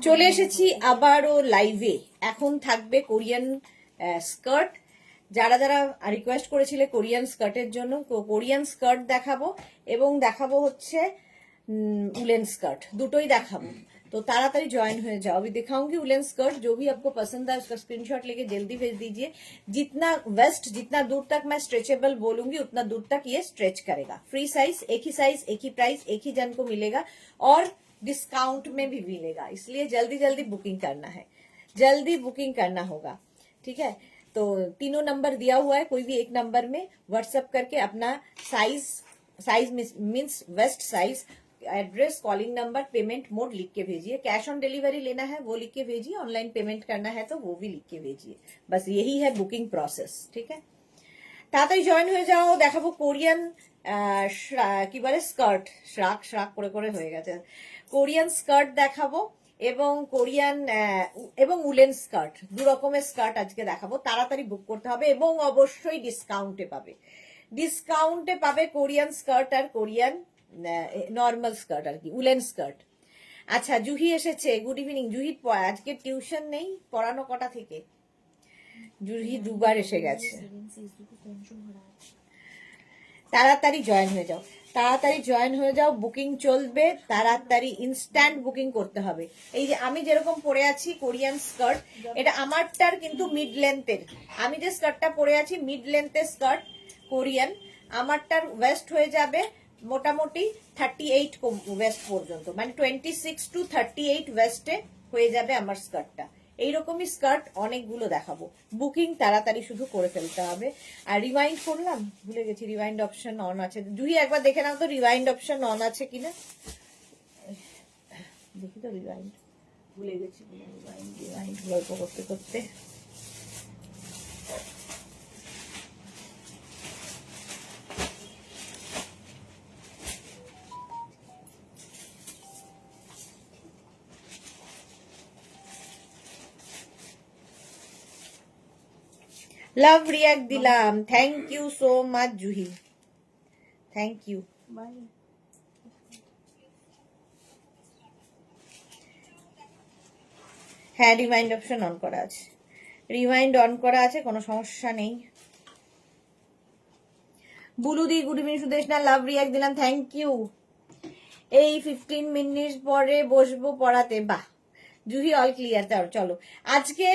চলে এসেছি আবারও লাইভে। এখন থাকবে কোরিয়ান স্কার্ট। যারা যারা রিকোয়েস্ট করেছিলে কোরিয়ান স্কার্টের জন্য, কোরিয়ান স্কার্ট দেখাবো এবং দেখাবো হচ্ছে उलन स्कर्ट, দুটোই দেখাবো। तो ताड़ाताड़ी ज्वाइन हो जाओ। अभी दिखाऊंगी उलन स्कर्ट, जो भी आपको पसंद है उसका स्क्रीनशॉट लेके जल्दी भेज दीजिए। जितना वेस्ट, जितना दूर तक मैं स्ट्रेचेबल बोलूंगी उतना दूर तक ये स्ट्रेच करेगा। फ्री साइज, एक ही प्राइस, एक ही जन को मिलेगा और डिस्काउंट में भी मिलेगा। इसलिए जल्दी जल्दी बुकिंग करना है, जल्दी बुकिंग करना होगा, ठीक है। तो तीनों नंबर दिया हुआ है, कोई भी एक नंबर में व्हाट्सएप करके अपना size means waste size, address, calling number, payment mode लिख के भेजिए। कैश ऑन डिलीवरी लेना है वो लिख के भेजिए, ऑनलाइन पेमेंट करना है तो वो भी लिख के भेजिए। बस यही है बुकिंग प्रोसेस, ठीक है। তাড়াতাড়ি জয়েন হয়ে যাও। দেখাবো কোরিয়ান কি বলে স্কার্ট, শ্রাক শ্রাক করে করে হয়ে গেছে। কোরিয়ান স্কার্ট দেখাবো এবং কোরিয়ান এবং উলেন স্কার্ট, দু রকমের স্কার্ট আজকে দেখাবো। তাড়াতাড়ি বুক করতে হবে এবং অবশ্যই ডিসকাউন্টে পাবে, ডিসকাউন্টে পাবে কোরিয়ান স্কার্ট আর কোরিয়ান নর্মাল স্কার্ট আর কি, উলেন স্কার্ট। আচ্ছা, জুহি এসেছে, গুড ইভিনিং। জুহি আজকে টিউশন নেই, পড়ানো কটা থেকে? জুহি দুবার এসে গেছে। তাড়াতাড়ি জয়েন হয়ে যাও, তাড়াতাড়ি জয়েন হয়ে যাও, বুকিং চলবে তাড়াতাড়ি, ইনস্ট্যান্ট বুকিং করতে হবে। এই যে আমি যেরকম পরে আছি কোরিয়ান স্কার্ট, এটা আমারটার কিন্তু মিড লেন্থের। আমি যে স্কার্টটা পরে আছি মিড লেন্থের স্কার্ট কোরিয়ান, আমারটার ওয়েস্ট হয়ে যাবে মোটামুটি 38 ওয়েস্ট পর্যন্ত, মানে 26 to 38 ওয়েস্টে হয়ে যাবে আমার স্কার্টটা। এইরকমই স্কার্ট অনেকগুলো দেখাবো, বুকিং তাড়াতাড়ি শুধু করে ফেলতে হবে। আর রিমাইন্ড করলাম, ভুলে গেছি, রিমাইন্ড অপশন অন আছে। জুহি একবার দেখে নাও তো রিমাইন্ড অপশন অন আছে কিনা, দেখি তো। রিমাইন্ড ভুলে গেছি, রিমাইন্ড গল্প করতে করতে। লাভ রিয়াক্ট দিলাম, thank you so much Juhi, thank you. হ্যাঁ, রিমাইন্ড অপশন অন করা আছে, রিমাইন্ড অন করা আছে, কোনো সমস্যা নেই। বুলুদি good evening, Sudeshna love react দিলাম, থ্যাংক ইউ। এই 15 মিনিট পরে বসবো পড়াতে, বাহ। Juhi all clear. তাও চলো, আজকে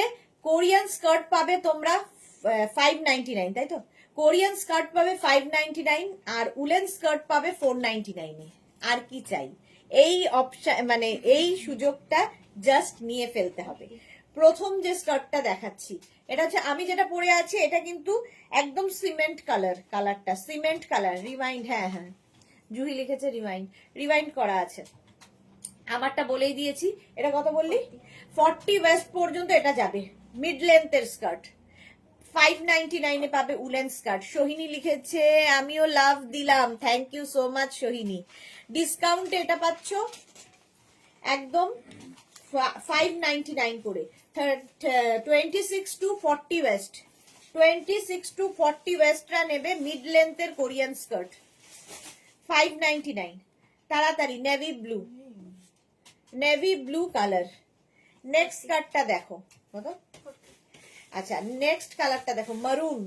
কোরিয়ান স্কার্ট পাবে তোমরা 599, তাই তো? কোরিয়ান স্কার্ট পাবে 599 আর উলেন স্কার্ট পাবে 499 এ। আর কি চাই? এই অপশন, মানে এই সুযোগটা জাস্ট নিয়ে ফেলতে হবে। প্রথম যে স্কার্টটা দেখাচ্ছি, এটা হচ্ছে আমি যেটা পরে আছি, এটা কিন্তু একদম সিমেন্ট কালার, কালারটা সিমেন্ট কালার। রিমাইন্ড, হ্যাঁ হ্যাঁ, জুহি লিখেছে রিমাইন্ড, রিমাইন্ড করা আছে। আমারটা বলেই দিয়েছি। এটা কত বললি? 40 ওয়েস্ট পর্যন্ত এটা যাবে, মিড লেন্থের স্কার্ট। 599 এ পাবে উলেন স্কার্ট। সোহিনী লিখেছে আমিও লাভ দিলাম, thank you so much Sohini. ডিসকাউন্টে এটা পাচ্ছ একদম 599 করে। 26 to 40 ওয়েস্ট, 26 to 40 ওয়েস্টরা নেবে মিড লেন্থের কোরিয়ান স্কার্ট, 599। তাড়াতাড়ি, navy blue, navy blue colour. Next স্কার্টটা দেখো কত। আচ্ছা, নেক্সট কালারটা দেখো, মারুন।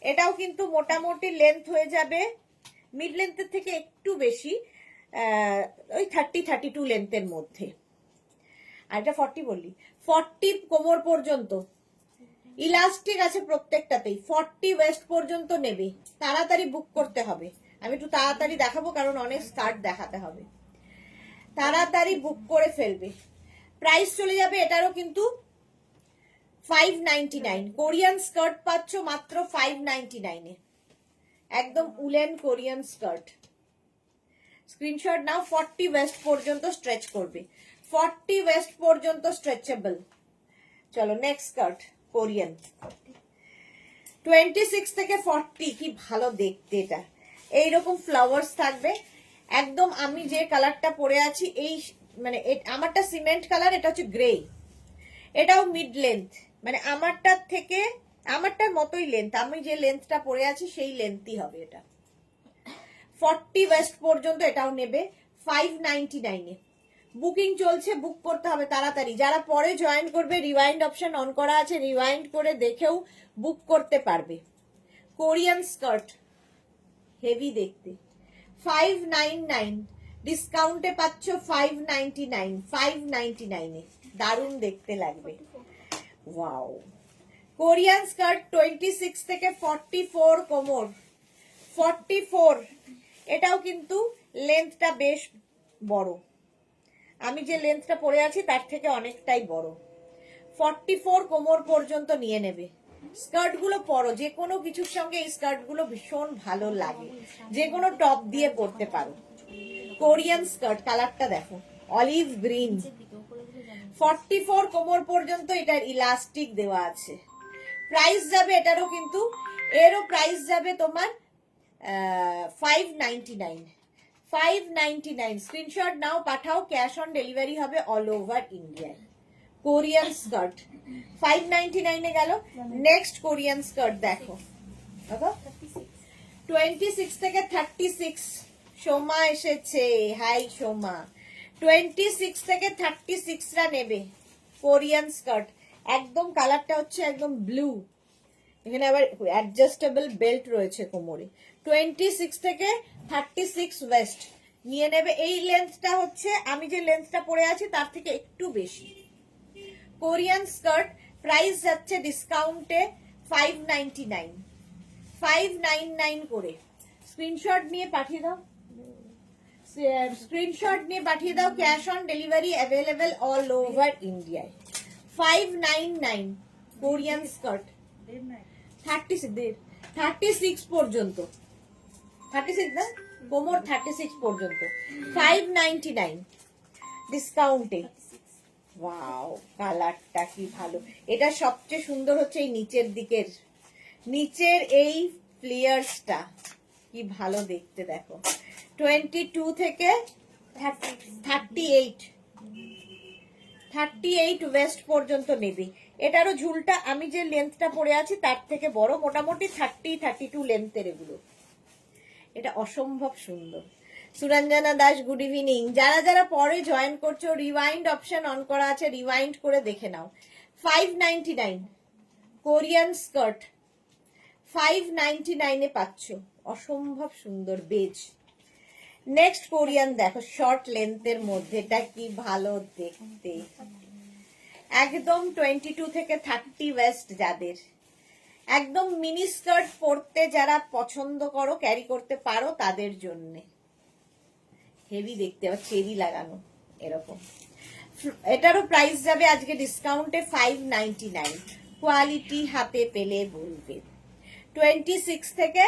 এটাও কিন্তু মোটামুটি লেন্থ হয়ে যাবে মিড লেন্থের থেকে একটু বেশি, ওই 30-32 লেন্থের মধ্যে। আর এটা 40 বললি, 40 কোমর পর্যন্ত ইলাস্টিক আছে প্রত্যেকটাতেই। 40 ওয়েস্ট পর্যন্ত নেবে, তাড়াতাড়ি বুক করতে হবে। আমি একটু তাড়াতাড়ি দেখাবো কারণ অনেক স্কার্ট দেখাতে হবে, তাড়াতাড়ি বুক করে ফেলবে। প্রাইস চলে যাবে এটারও কিন্তু 599। কোরিয়ান স্কার্ট পাচ্ছ মাত্র 599 এ, একদম উলেন কোরিয়ান স্কার্ট। স্ক্রিনশট নাও। 40 ওয়েস্ট পর্যন্ত স্ট্রেচ করবে, 40 ওয়েস্ট পর্যন্ত স্ট্রেচেবল। চলো নেক্সট স্কার্ট কোরিয়ান, 26 থেকে 40। কি ভালো দেখতে এটা, এইরকম ফ্লাওয়ার্স থাকবে একদম। আমি যে কালারটা পরে আছি, এই মানে আমারটা সিমেন্ট কালার, এটা হচ্ছে গ্রে। এটাও মিড লেন্থ, মানে আমারটার থেকে, আমারটার মতোই লেন্থ। আমি যে লেন্থটা পরে আছি সেই লেন্থই হবে এটা। 40 ওয়েস্ট পর্যন্ত এটাও নেবে 599 এ। বুকিং চলছে, বুক করতে হবে তাড়াতাড়ি। যারা পরে জয়েন করবে রিওয়াইন্ড অপশন অন করা আছে, রিওয়াইন্ড করে দেখেও বুক করতে পারবে। কোরিয়ান স্কার্ট হেভি দেখতে, 599 ডিসকাউন্টে পাচ্ছ 599, 599 দারুণ দেখতে লাগবে। ওয়াও, কোরিয়ান স্কার্ট 26 থেকে 44 কোমর, 44। এটাও কিন্তু লেন্থটা বেশ বড়, আমি যে লেন্থটা পরে আছি তার থেকে অনেকটাই বড়। 44 কোমর পর্যন্ত নিয়ে নেবে। স্কার্ট গুলো পরো, যে কোনো কিছুর সঙ্গে এই স্কার্ট গুলো ভীষণ ভালো লাগে, যে কোনো টপ দিয়ে পরতে পারো। কোরিয়ান স্কার্ট কালারটা দেখো, অলিভ গ্রিন, 44 কোমর পর্যন্ত এটার ইলাস্টিক দেওয়া আছে। প্রাইস যাবে এটারও কিন্তু, এরও প্রাইস যাবে তোমার 599, 599। স্ক্রিনশট নাও, পাঠাও, ক্যাশ অন ডেলিভারি হবে অল ওভার ইন্ডিয়ায়। কোরিয়ান স্কার্ট 599 এ গেল। নেক্সট কোরিয়ান স্কার্ট দেখো, 26 থেকে 36 সোমা এসেছে, হাই সোমা। 26 থেকে 36 রা নেবে কোরিয়ান স্কার্ট। একদম কালারটা হচ্ছে একদম ব্লু, এখানে আবার অ্যাডজাস্টেবল বেল্ট রয়েছে কোমরে। 26 থেকে 36 ওয়েস্ট নিয়ে নেবে। এই লেন্থটা হচ্ছে আমি যে লেন্থটা পরে আছি তার থেকে একটু বেশি। কোরিয়ান স্কার্ট প্রাইস যাচ্ছে ডিসকাউন্টে 599, 599 করে। স্ক্রিনশট নিয়ে পাঠিয়ে দাও, স্ক্রিনশট নিয়ে পাঠিয়ে দাও, cash on delivery available all over ইন্ডিয়ায়। 599 কোরিয়ান স্কার্ট, 36 পর্যন্ত, 36 না কোমর, 36 পর্যন্ত 599 ডিসকাউন্টে। ওয়াও, কালারটা কি ভালো। এটা সবচেয়ে সুন্দর হচ্ছে এই নিচের দিকের, নিচের এই ফ্লেয়ার্সটা কি ভালো দেখতে দেখো। 22 থেকে 38 ওয়েস্ট পর্যন্ত নেবে। এটারও ঝুলটা আমি যে লেন্থটা পরে আছি তার থেকে বড়, মোটামুটি 32 লেন্থের এগুলো। এটা অসম্ভব সুন্দর। Suranjana Das good evening. যারা যারা পরে জয়েন করছো রিওয়াইন্ড অপশন অন করা আছে, রিওয়াইন্ড করে দেখে নাও। 599 কোরিয়ান স্কার্ট 599 এ পাচ্ছ, অসম্ভব সুন্দর বেজ। নেক্সট কোরিয়ান দেখো, শর্ট লেন্থের মধ্যে, এটা কি ভালো দেখতে। একদম 22 থেকে 30 ওয়েস্ট যাদের, একদম মিনি স্কার্ট পরতে যারা পছন্দ করো, ক্যারি করতে পারো তাদের জন্য হেভি দেখতে, আবার চেরি লাগানো এরকম। এটারও প্রাইস যাবে আজকে ডিসকাউন্টে 599। কোয়ালিটি হাতে পেলে বলবে। 26 থেকে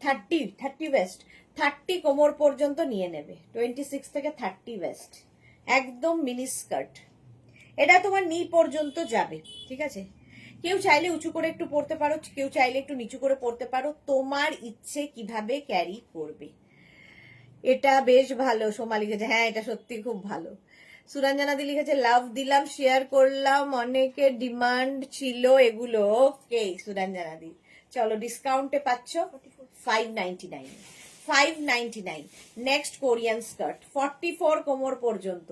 30 ওয়েস্ট, 30 কোমর পর্যন্ত নিয়ে নেবে। 26 থেকে 30 ওয়েস্ট, একদম মিনি স্কার্ট। এটা তোমার নি পর্যন্ত যাবে, ঠিক আছে। কেউ চাইলে উঁচু করে একটু পরতে পারো, কেউ চাইলে একটু নিচু করে পরতে পারো, তোমার ইচ্ছে কিভাবে ক্যারি করবে। এটা বেশ ভালো, সোমা লিখেছে, হ্যাঁ এটা সত্যি খুব ভালো। সুরঞ্জনা দি লিখেছে লাভ দিলাম, শেয়ার করলাম, অনেকের ডিমান্ড ছিল এগুলো। ওকে সুরঞ্জনা দি, চলো ডিসকাউন্টে পাচ্ছ 599, 599। নেক্সট কোরিয়ান স্কার্ট 44 কোমর পর্যন্ত।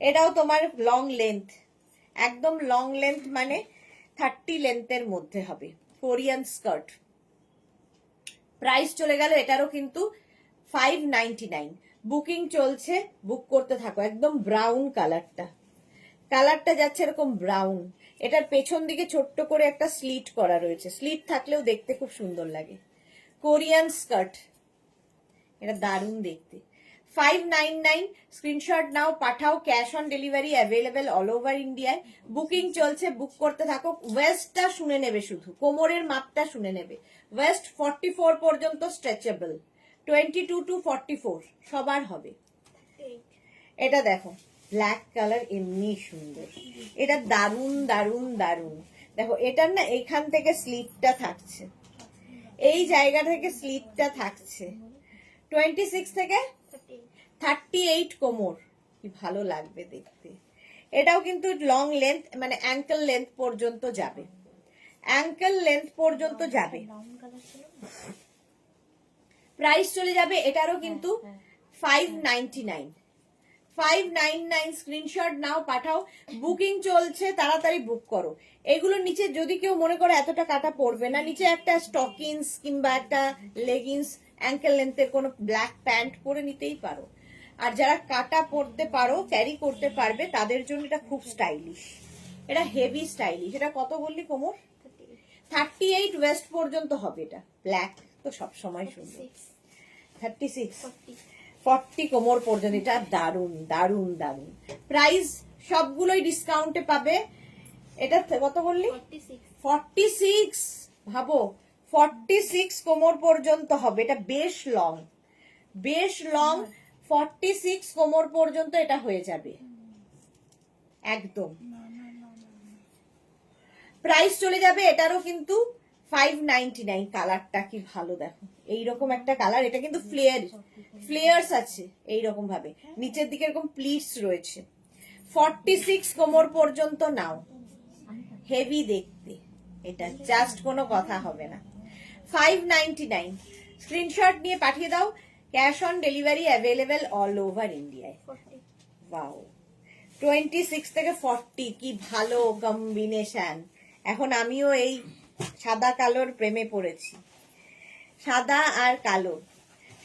এটাও তোমার লং লেন্থ, একদম লং লেন্থ, মানে 30 লেন্থের মধ্যে হবে কোরিয়ান স্কার্ট। প্রাইস চলে গেল এটারও কিন্তু 599। বুকিং চলছে, বুক করতে থাকো। একদম ব্রাউন কালারটা, কালারটা যাচ্ছে এরকম ব্রাউন। এটার পেছন দিকে ছোট্ট করে একটা স্লিট করা রয়েছে, স্লিট থাকলেও দেখতে খুব সুন্দর লাগে। কোরিয়ান স্কার্ট, এটা দারুণ দেখতে। 599 স্ক্রিনশট নাও, পাঠাও, cash on delivery available all over ইন্ডিয়ায়। বুকিং চলছে, বুক করতে থাকো। ওয়েস্টটা শুনে নেবে, শুধু কোমরের মাপটা শুনে নেবে। ওয়েস্ট 44 পর্যন্ত স্ট্রেচেবল, 22 টু 44 সবার হবে। এটা দেখো ব্ল্যাক কালার, এমনি সুন্দর। এটা দারুণ দারুণ দারুণ। দেখো এটার না এখান থেকে স্লিটটা থাকছে, এই জায়গা থেকে স্লিটটা থাকছে। 26 থেকে 38 কোমর, কি ভালো লাগবে দেখতে। এটাও কিন্তু লং লেন্থ, মানে অ্যাঙ্কেল লেন্থ পর্যন্ত যাবে, অ্যাঙ্কেল লেন্থ পর্যন্ত যাবে। প্রাইস চলে যাবে এটারও কিন্তু 599 599 স্ক্রিনশট নাও, পাঠাও। বুকিং চলছে, তাড়াতাড়ি বুক করো। এগুলোর নিচে যদি কেউ মনে করে এতটা কাটা পড়বে না, নিচে একটা স্টকিংস কিংবা একটা লেগিংস অ্যাঙ্কেল লেন্থের কোনো ব্ল্যাক প্যান্ট পরে নিতেই পারো। আর যারা কাটা পরতে পারো, ক্যারি করতে পারবে, তাদের জন্য এটা খুব স্টাইলিশ, এটা হেভি স্টাইলিশ। এটা কত বললি কোমর? 38 ওয়েস্ট পর্যন্ত হবে। এটা ব্ল্যাক তো সব সময় সুন্দর। 36 40 কোমর পর্যন্ত। এটা দারুন দারুন দারুন। প্রাইস সবগুলোই ডিসকাউন্টে পাবে। এটা কত বললি? 46। ভাবো 46 কোমর পর্যন্ত হবে। এটা বেশ লং, বেশ লং। 46 কোমর পর্যন্ত এটা হয়ে যাবে একদম। প্রাইস চলে যাবে এটারও কিন্তু 599। কালারটা কি ভালো দেখো, এইরকম একটা কালার। এটা কিন্তু ফ্লেয়ার্স আছে এইরকম ভাবে, নিচের দিকে এরকম প্লিটস রয়েছে। 46 কোমর পর্যন্ত নাও, হেভি দেখতে। এটা জাস্ট কোনো কথা হবে না। 599 স্ক্রিনশট নিয়ে পাঠিয়ে দাও। Cash on delivery available all over ইন্ডিয়ায়। ওয়াও, 26 থেকে 40 কি ভালো কম্বিনেশন। এখন আমিও এই সাদা কালোর প্রেমে পড়েছি। সাদা আর কালো,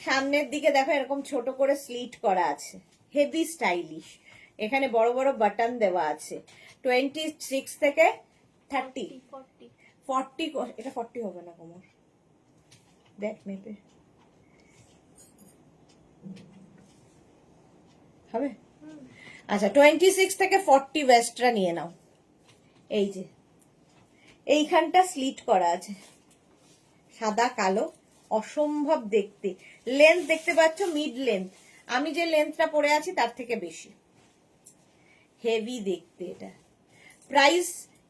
সামনের দিকে দেখো এরকম ছোট করে স্লিট করা আছে, হেভি স্টাইলিশ। এখানে বড় বড় বাটন দেওয়া আছে। 26 থেকে 30 40। এটা 40 হবে না কোমর, দেখ মেপে হবে। আচ্ছা 26 থেকে 40 ওয়েস্টরা নিয়ে নাও। এই যে এইখানটা স্লিট করা আছে, সাদা কালো, অসম্ভব দেখতে। লেন্থ দেখতে পাচ্ছ, মিড লেন্থ। আমি যে লেন্থটা পরে আছি তার থেকে বেশি, হেভি দেখতে এটা। প্রাইস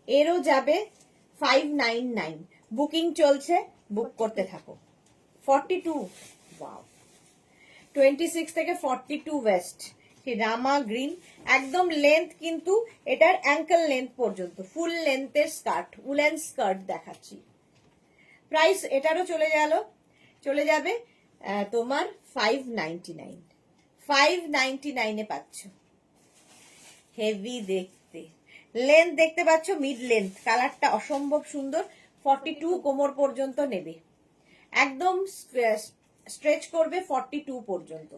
এরও যাবে 599। বুকিং চলছে, বুক করতে থাকো। 42, ওয়াও। 26 থেকে 42 ওয়েস্ট, রামা গ্রিন একদম। লেন্থ কিন্তু এটার অ্যাঙ্কেল লেন্থ পর্যন্ত, ফুল লেন্থের স্কার্ট, উলেন স্কার্ট দেখাচ্ছি। প্রাইস এটারও চলে যাবে তোমার 599। 599 পাচ্ছ, হেভি দেখতে। লেন্থ দেখতে পাচ্ছ, মিড লেন্থ, কালারটা অসম্ভব সুন্দর। 42 কোমর পর্যন্ত নেবে, একদম স্ট্রেচ করবে 42 পর্যন্ত।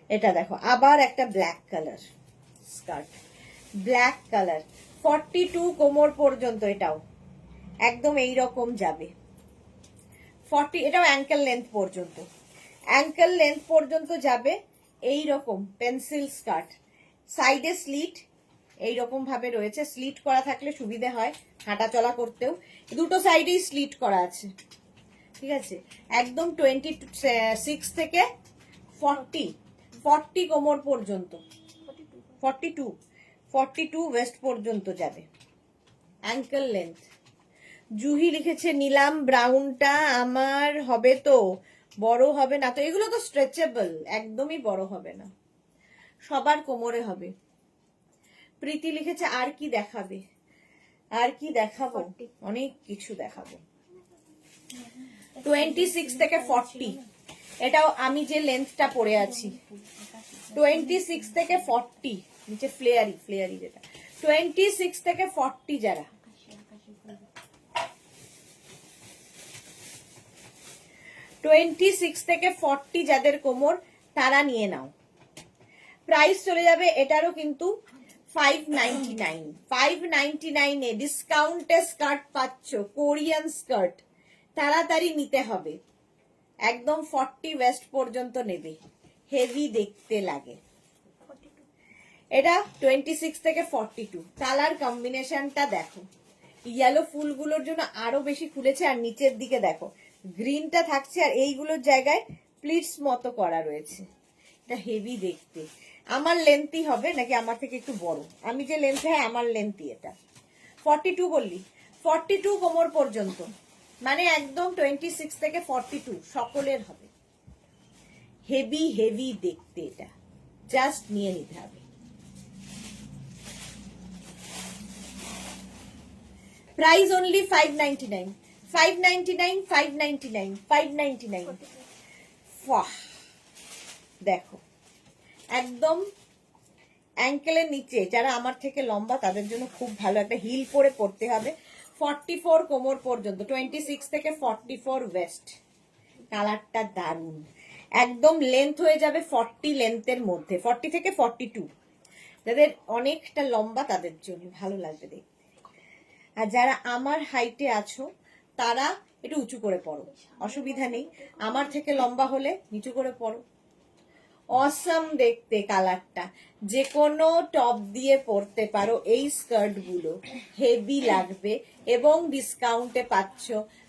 এটা দেখো আবার একটা black colour skirt, black colour. 42 কোমর পর্যন্ত, এটাও একদম এইরকম যাবে। 40, এটাও অ্যাঙ্কেল লেন্থ পর্যন্ত, অ্যাঙ্কেল লেন্থ পর্যন্ত যাবে। এইরকম পেন্সিল স্কার্ট, সাইডে স্লিট এইরকম ভাবে রয়েছে। স্লিট করা থাকলে সুবিধে হয় হাঁটা চলা করতেও। দুটো সাইডেই স্লিট করা আছে, ঠিক আছে। একদম 26 থেকে 40 কোমর পর্যন্ত, 42 ওয়েস্ট পর্যন্ত যাবে, অ্যাঙ্কেল লেন্থ। জুহি লিখেছে নিলাম ব্রাউনটা আমার হবে তো, বড় হবে না তো? এগুলো তো স্ট্রেচেবল, একদমই বড় হবে না, সবার কোমরে হবে। প্রীতি লিখেছে আর কি দেখাবে? আর কি দেখাবো? অনেক কিছু দেখাবো। 26 থেকে 40, এটাও আমি যে লেন্থটা পরে আছি। 26 থেকে 40, নিচে ফ্লেয়ারি যেটা। 26 থেকে 40 যারা, 26 থেকে 40 যাদের কোমর, তারা নিয়ে নাও। প্রাইস চলে যাবে এটারও কিন্তু 599। 599 এ ডিসকাউন্টে স্কার্ট পাচ্ছ, কোরিয়ান স্কার্ট। তাড়াতাড়ি নিতে হবে, একদম 40 ওয়েস্ট পর্যন্ত নেবে, হেভি দেখতে লাগে। এটা 26 থেকে 42। কালার কম্বিনেশনটা দেখো, ইয়েলো ফুলগুলোর জন্য আরো বেশি খুলেছে। আর নিচের দিকে দেখো গ্রিনটা থাকছে, আর এইগুলোর জায়গায় প্লিটস মতো করা রয়েছে। এটা হেভি দেখতে। আমার লেন্থই হবে নাকি আমার থেকে একটু বড়? আমি যে লেন্থে, হ্যাঁ আমার লেন্থই এটা। 42 বললি? 42 কোমর পর্যন্ত, মানে একদম 26 থেকে 42 সকলের হবে। হেভি হেভি দেখতে, এটা জাস্ট নিয়ে নিতে হবে। Price only 599। 599, 599, 599। বাহ, দেখো একদম অ্যাঙ্কেলের নিচে, যারা আমার থেকে লম্বা তাদের জন্য খুব ভালো, একটা হিল পরে পড়তে হবে। 44 কোমর পর্যন্ত, 26 থেকে 44 ওয়েস্ট। কালারটা দারুন, একদম লেন্থ হয়ে যাবে 40 লেন্থের মধ্যে, 40 থেকে 42। যাদের অনেকটা লম্বা তাদের জন্য ভালো লাগবে দেখতে। আর যারা আমার হাইটে আছো তারা একটু উঁচু করে পড়ো, অসুবিধা নেই। আমার থেকে লম্বা হলে নিচু করে পড়ো। অসাম দেখতে কালারটা, যে কোনো টপ দিয়ে পরতে পারো এই স্কার্ট গুলো, হেভি লাগবে। এবং ডিসকাউন্টে পাচ্ছ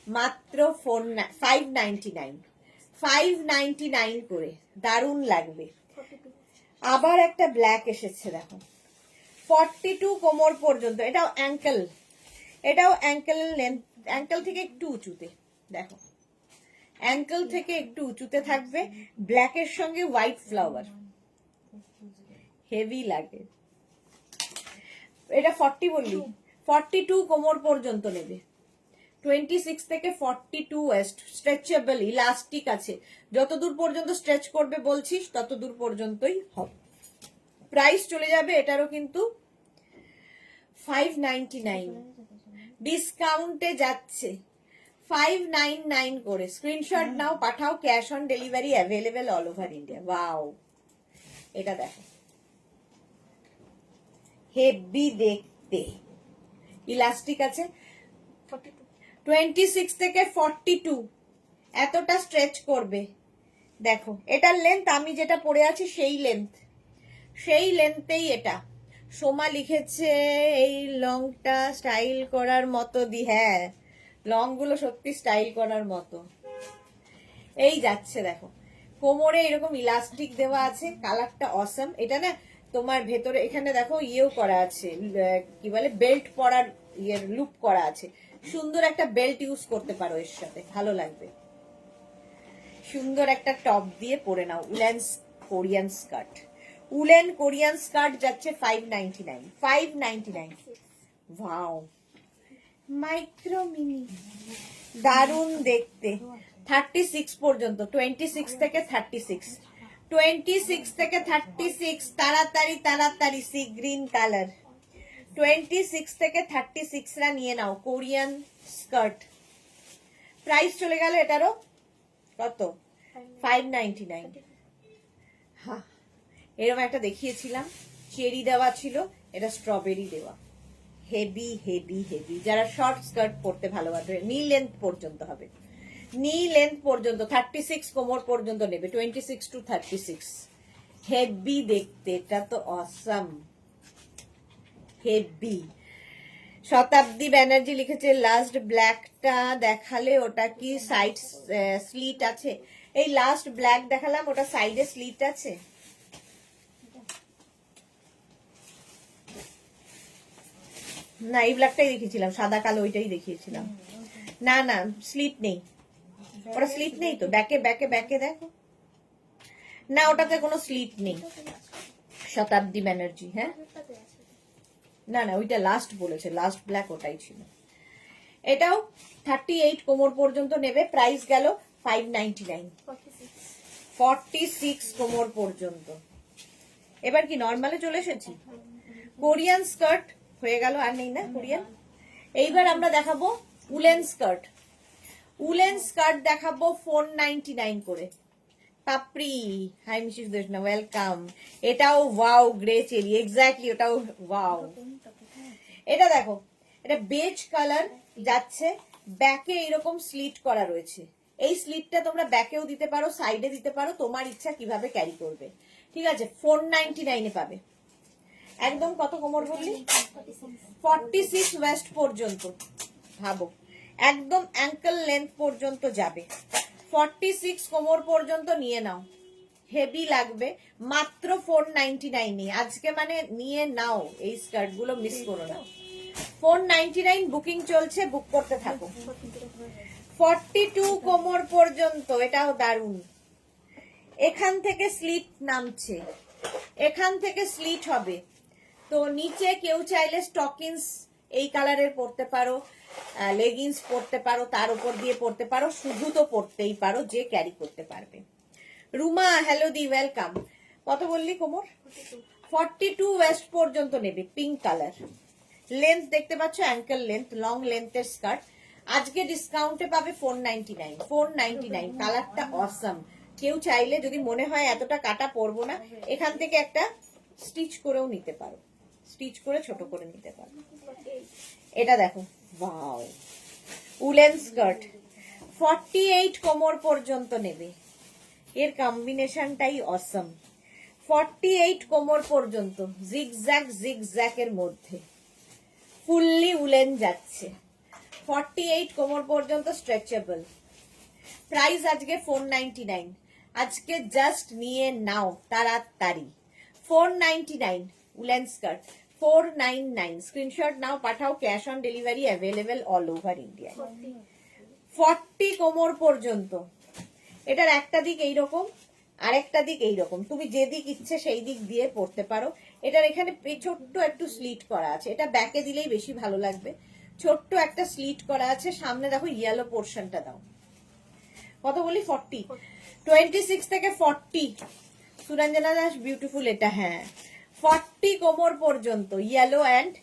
মাত্র 599, 599 করে, দারুণ লাগবে। আবার একটা ব্ল্যাক এসেছে দেখো, 42 কোমর পর্যন্ত। এটাও অ্যাঙ্কেল, এটাও অ্যাঙ্কেলের লেন্থ, অ্যাঙ্কেল থেকে একটু উঁচুতে, দেখো অ্যাঙ্কেল থেকে একটু উঁচুতে থাকবে, ব্ল্যাকের সঙ্গে হোয়াইট ফ্লাওয়ার, হেভি লাগে। এটা 40 বললি, 42 কোমর পর্যন্ত নেবে, 26 থেকে 42 ওয়েস্ট। স্ট্রেচেবল, ইলাস্টিক আছে, যতদূর পর্যন্ত স্ট্রেচ করবে বলছিস ততদূর পর্যন্তই হবে। প্রাইস চলে যাবে এটারও কিন্তু 599, ডিসকাউন্টে যাচ্ছে 599 করে। স্ক্রিনশট নাও, পাঠাও, cash on delivery available all over India. Wow, এটা দেখো হেভি দেখতে, ইলাস্টিক আছে। 26 থেকে 42 এতটা স্ট্রেচ করবে। দেখো এটার লেন্থ আমি যেটা পরে আছি সেই লেন্থ, সেই লেন্থেই এটা। সোমা লিখেছে এই লংটা স্টাইল করার মতো দি, হ্যাঁ লং গুলো সত্যি স্টাইল করার মতো। এই যাচ্ছে দেখো, কোমরে এরকম ইলাস্টিক দেওয়া আছে, কালারটা অসম। এটা না তোমার ভেতরে এখানে দেখো ইয়েও করা আছে, কি বলে বেল্ট পরার ইয়ের লুপ করা আছে, সুন্দর একটা বেল্ট ইউজ করতে পারো এর সাথে, ভালো লাগবে। সুন্দর একটা টপ দিয়ে পরে নাও, woollen Korean skirt. Woollen Korean skirt যাচ্ছে 599, 599। ওয়াও, মাইক্রো মিনি, দারুণ দেখতে। 36 পর্যন্ত, 26 থেকে 36, 26 থেকে 36, তাড়াতাড়ি তাড়াতাড়ি, সি গ্রিন কালার। 26 থেকে 36 রা নিয়ে নাও কোরিয়ান স্কার্ট। প্রাইস চলে গেল এটারও কত, 599। হ্যাঁ, এরকম একটা দেখিয়েছিলাম, চেরি দেওয়া ছিল, এটা স্ট্রবেরি দেওয়া। হেভি হেভি হেভি, যারা শর্ট স্কার্ট পরতে ভালোবাসে, নি লেন্থ পর্যন্ত হবে, নি লেন্থ পর্যন্ত, 36 কোমর পর্যন্ত নেবে, 26 to 36। হেভি দেখতে, এটা তো অসাম, হেভি। শতাব্দী ব্যানার্জি লিখেছে লাস্ট ব্ল্যাকটা দেখালে ওটা কি সাইড স্লিট আছে? এই লাস্ট ব্ল্যাক দেখালাম, ওটা সাইডে স্লিট আছে? না, এই ব্ল্যাকটাই দেখিয়েছিলাম, সাদা কালো ওইটাই দেখিয়েছিলাম। না না, স্লিট নেই, ওটা স্লিট নেই তো, ব্যাকে ব্যাকে ব্যাকে দেখো না, ওটাতে কোনো স্লিট নেই। শতাব্দী ব্যানার্জি, হ্যাঁ না না, ওইটা লাস্ট বলেছে, লাস্ট ব্ল্যাক ওটাই ছিল। এটাও 38 কোমর পর্যন্ত নেবে, প্রাইস গেল 599, 46 কোমর পর্যন্ত। এবার কি নর্মালে চলে এসেছি? কোরিয়ান স্কার্ট হয়ে গেল, আর নেই না কোরিয়ান। এইবার আমরা দেখাবো উলেন স্কার্ট। উলেন স্কার্ট দেখাবো 499 করে। পাপড়ি, হাই মিসেস দেশনা, ওয়েলকাম। এটাও ওয়াও, গ্রে চেরি, এক্স্যাক্টলি ওটাও ওয়াও। এটা দেখো, এটা বেজ কালার যাচ্ছে, ব্যাকে এরকম স্লিট করা রয়েছে। এই স্লিটটা তোমরা ব্যাকেও দিতে পারো, সাইডে দিতে পারো, তোমার ইচ্ছা কিভাবে ক্যারি করবে। ঠিক আছে, 499 এ পাবে। একদম কত কোমর বললি? 46 ওয়েস্ট পর্যন্ত, ভাবো একদম অ্যাঙ্কেল লেন্থ পর্যন্ত যাবে। 46 কোমর পর্যন্ত নিয়ে নাও, হেভি লাগবে। মাত্র 499 আজকে, মানে নিয়ে নাও, এই স্কার্ট গুলো মিস করো না। 499 বুকিং চলছে, বুক করতে থাকো। 42 কোমর পর্যন্ত, এটাও দারুন। এখান থেকে স্লিট নামছে, এখান থেকে স্লিট হবে। তো নিচে কেউ চাইলে স্টকিংস এই কালারের পরতে পারো, লেগিংস পরতে পারো, তার উপর দিয়ে পরতে পারো, শুধু তো পরতেই পারো, যে ক্যারি করতে পারবে। রুমা হ্যালো দি, ওয়েলকাম। কত বললি কোমর? 42 ওয়েস্ট পর্যন্ত নেবে, পিঙ্ক কালার। লেন্থ দেখতে পাচ্ছ, অ্যাঙ্কেল লেন্থ, লং লেন্থের স্কার্ট। আজকে ডিসকাউন্টে পাবে 499। 499, কালারটা অসাম। কেউ চাইলে যদি মনে হয় এতটা কাটা পরবো না, এখান থেকে একটা স্টিচ করেও নিতে পারো, স্টিচ করে ছোট করে নিতে পারো। এটা দেখো, ওয়াও, উলেন স্কার্ট, 48 কোমর পর্যন্ত নেবে। এর কম্বিনেশনটাই অসাম। 48 কোমর পর্যন্ত, জিগজ্যাগ এর মধ্যে ফুললি উলেন যাচ্ছে। 48 কোমর পর্যন্ত স্ট্রেচেবল। প্রাইস আজকে 499। আজকে জাস্ট নিয়ে নাও তাড়াতাড়ি। 499 উলেন স্কার্ট, 499। স্ক্রিনশট নাও, পাঠাও, cash on delivery available all over India. 40 কোমর পর্যন্ত। এটার একটা দিক এইরকম, আরেকটা দিক এইরকম, তুমি যে দিক ইচ্ছে সেই দিক দিয়ে পড়তে পারো। এটার এখানে ছোট্ট একটু স্লিট করা আছে, এটা ব্যাকে দিলেই বেশি ভালো লাগবে। ছোট্ট একটা স্লিট করা আছে, সামনে দেখো ইয়েলো পোর্শনটা দাও। কত বলি? 40। 26 থেকে 40। সুরঞ্জনা দাস বিউটিফুল এটা, হ্যাঁ। 40 কোমর পর্যন্ত, ইয়েলো অ্যান্ড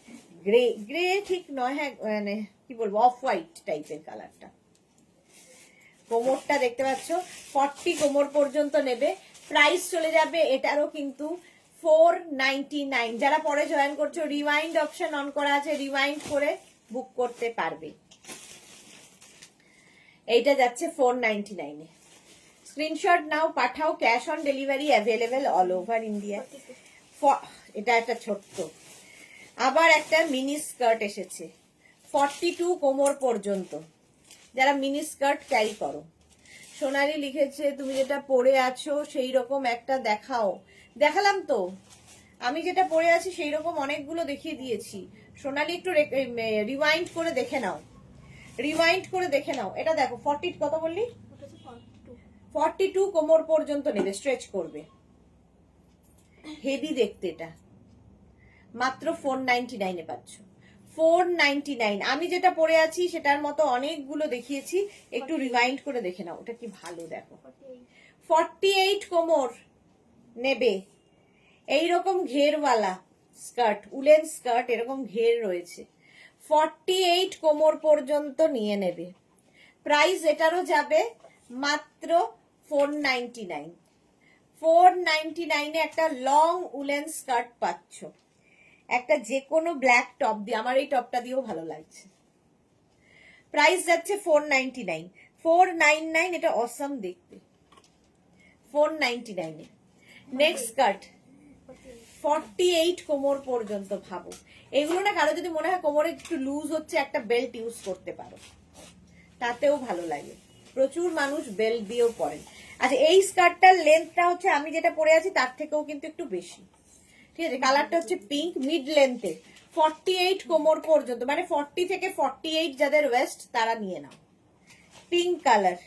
গ্রে। গ্রে ঠিক নয়, হ্যাঁ, মানে কি বলবো, অফ হোয়াইট টাইপের কালারটা। কোমরটা দেখতে পাচ্ছ, 40 কোমর পর্যন্ত নেবে। প্রাইস চলে যাবে এটারও কিন্তু 499। যারা পরে জয়েন করছো, রিওয়াইন্ড অপশন অন করা আছে, রিওয়াইন্ড করে বুক করতে পারবে। এইটা যাচ্ছে 499 এ। স্ক্রিনশট নাও, পাঠাও, cash on delivery available all over India. এটা একটা ছোট্ট, আবার একটা মিনি স্কার্ট এসেছে, 42 কোমর পর্যন্ত। যারা মিনি স্কার্ট ক্যারি করো, সোনালি লিখেছে তুমি যেটা পরে আছো সেই রকম একটা দেখাও। দেখালাম তো, আমি যেটা পরে আছি সেই রকম অনেকগুলো দেখিয়ে দিয়েছি। সোনালি একটু রিওয়াইন্ড করে দেখে নাও, রিওয়াইন্ড করে দেখে নাও। এটা দেখো, 40 কত বললি? 42 কোমর পর্যন্ত নেবে, স্ট্রেচ করবে। হেভি দেখতে এটা, মাত্র 499 এ পাচ্ছ। 499। আমি যেটা পরে আছি সেটার মতো অনেকগুলো দেখিয়েছি, একটু রিওয়াইন্ড করে দেখে নাও। ওটা কি ভালো, দেখো। 48 কোমর নেবে, এইরকম ঘেরওয়ালা স্কার্ট, উলেন স্কার্ট, এরকম ঘের রয়েছে। 48 কোমর পর্যন্ত নিয়ে নেবে। প্রাইস এটারও যাবে মাত্র 499। 499 এ একটা লং উলেন স্কার্ট পাচ্ছ, একটা যে কোনো ব্ল্যাক টপ দিয়ে। আমার এই টপটা দিয়েও ভালো লাগছে। প্রাইস যাচ্ছে 499। 499, এটা অসাম দেখতে। 499 এ নেক্সট স্কার্ট, 48 কোমর পর্যন্ত। ভাবো, এগুলো না কারো যদি মনে হয় কোমরে একটু লুজ হচ্ছে, একটা বেল্ট ইউজ করতে পারো, তাতেও ভালো লাগে। প্রচুর মানুষ বেল্ট দিয়েও পরেন। আচ্ছা, এই স্কার্টটার লেন্থটা হচ্ছে আমি যেটা পরে আছি তার থেকেও কিন্তু একটু বেশি, ঠিক আছে। কালারটা হচ্ছে পিঙ্ক, মিড লেন্থে, 48 কোমর পর্যন্ত, মানে 40 থেকে 48 যাদের ওয়েস্ট তারা নিয়ে নাও। পিঙ্ক কালার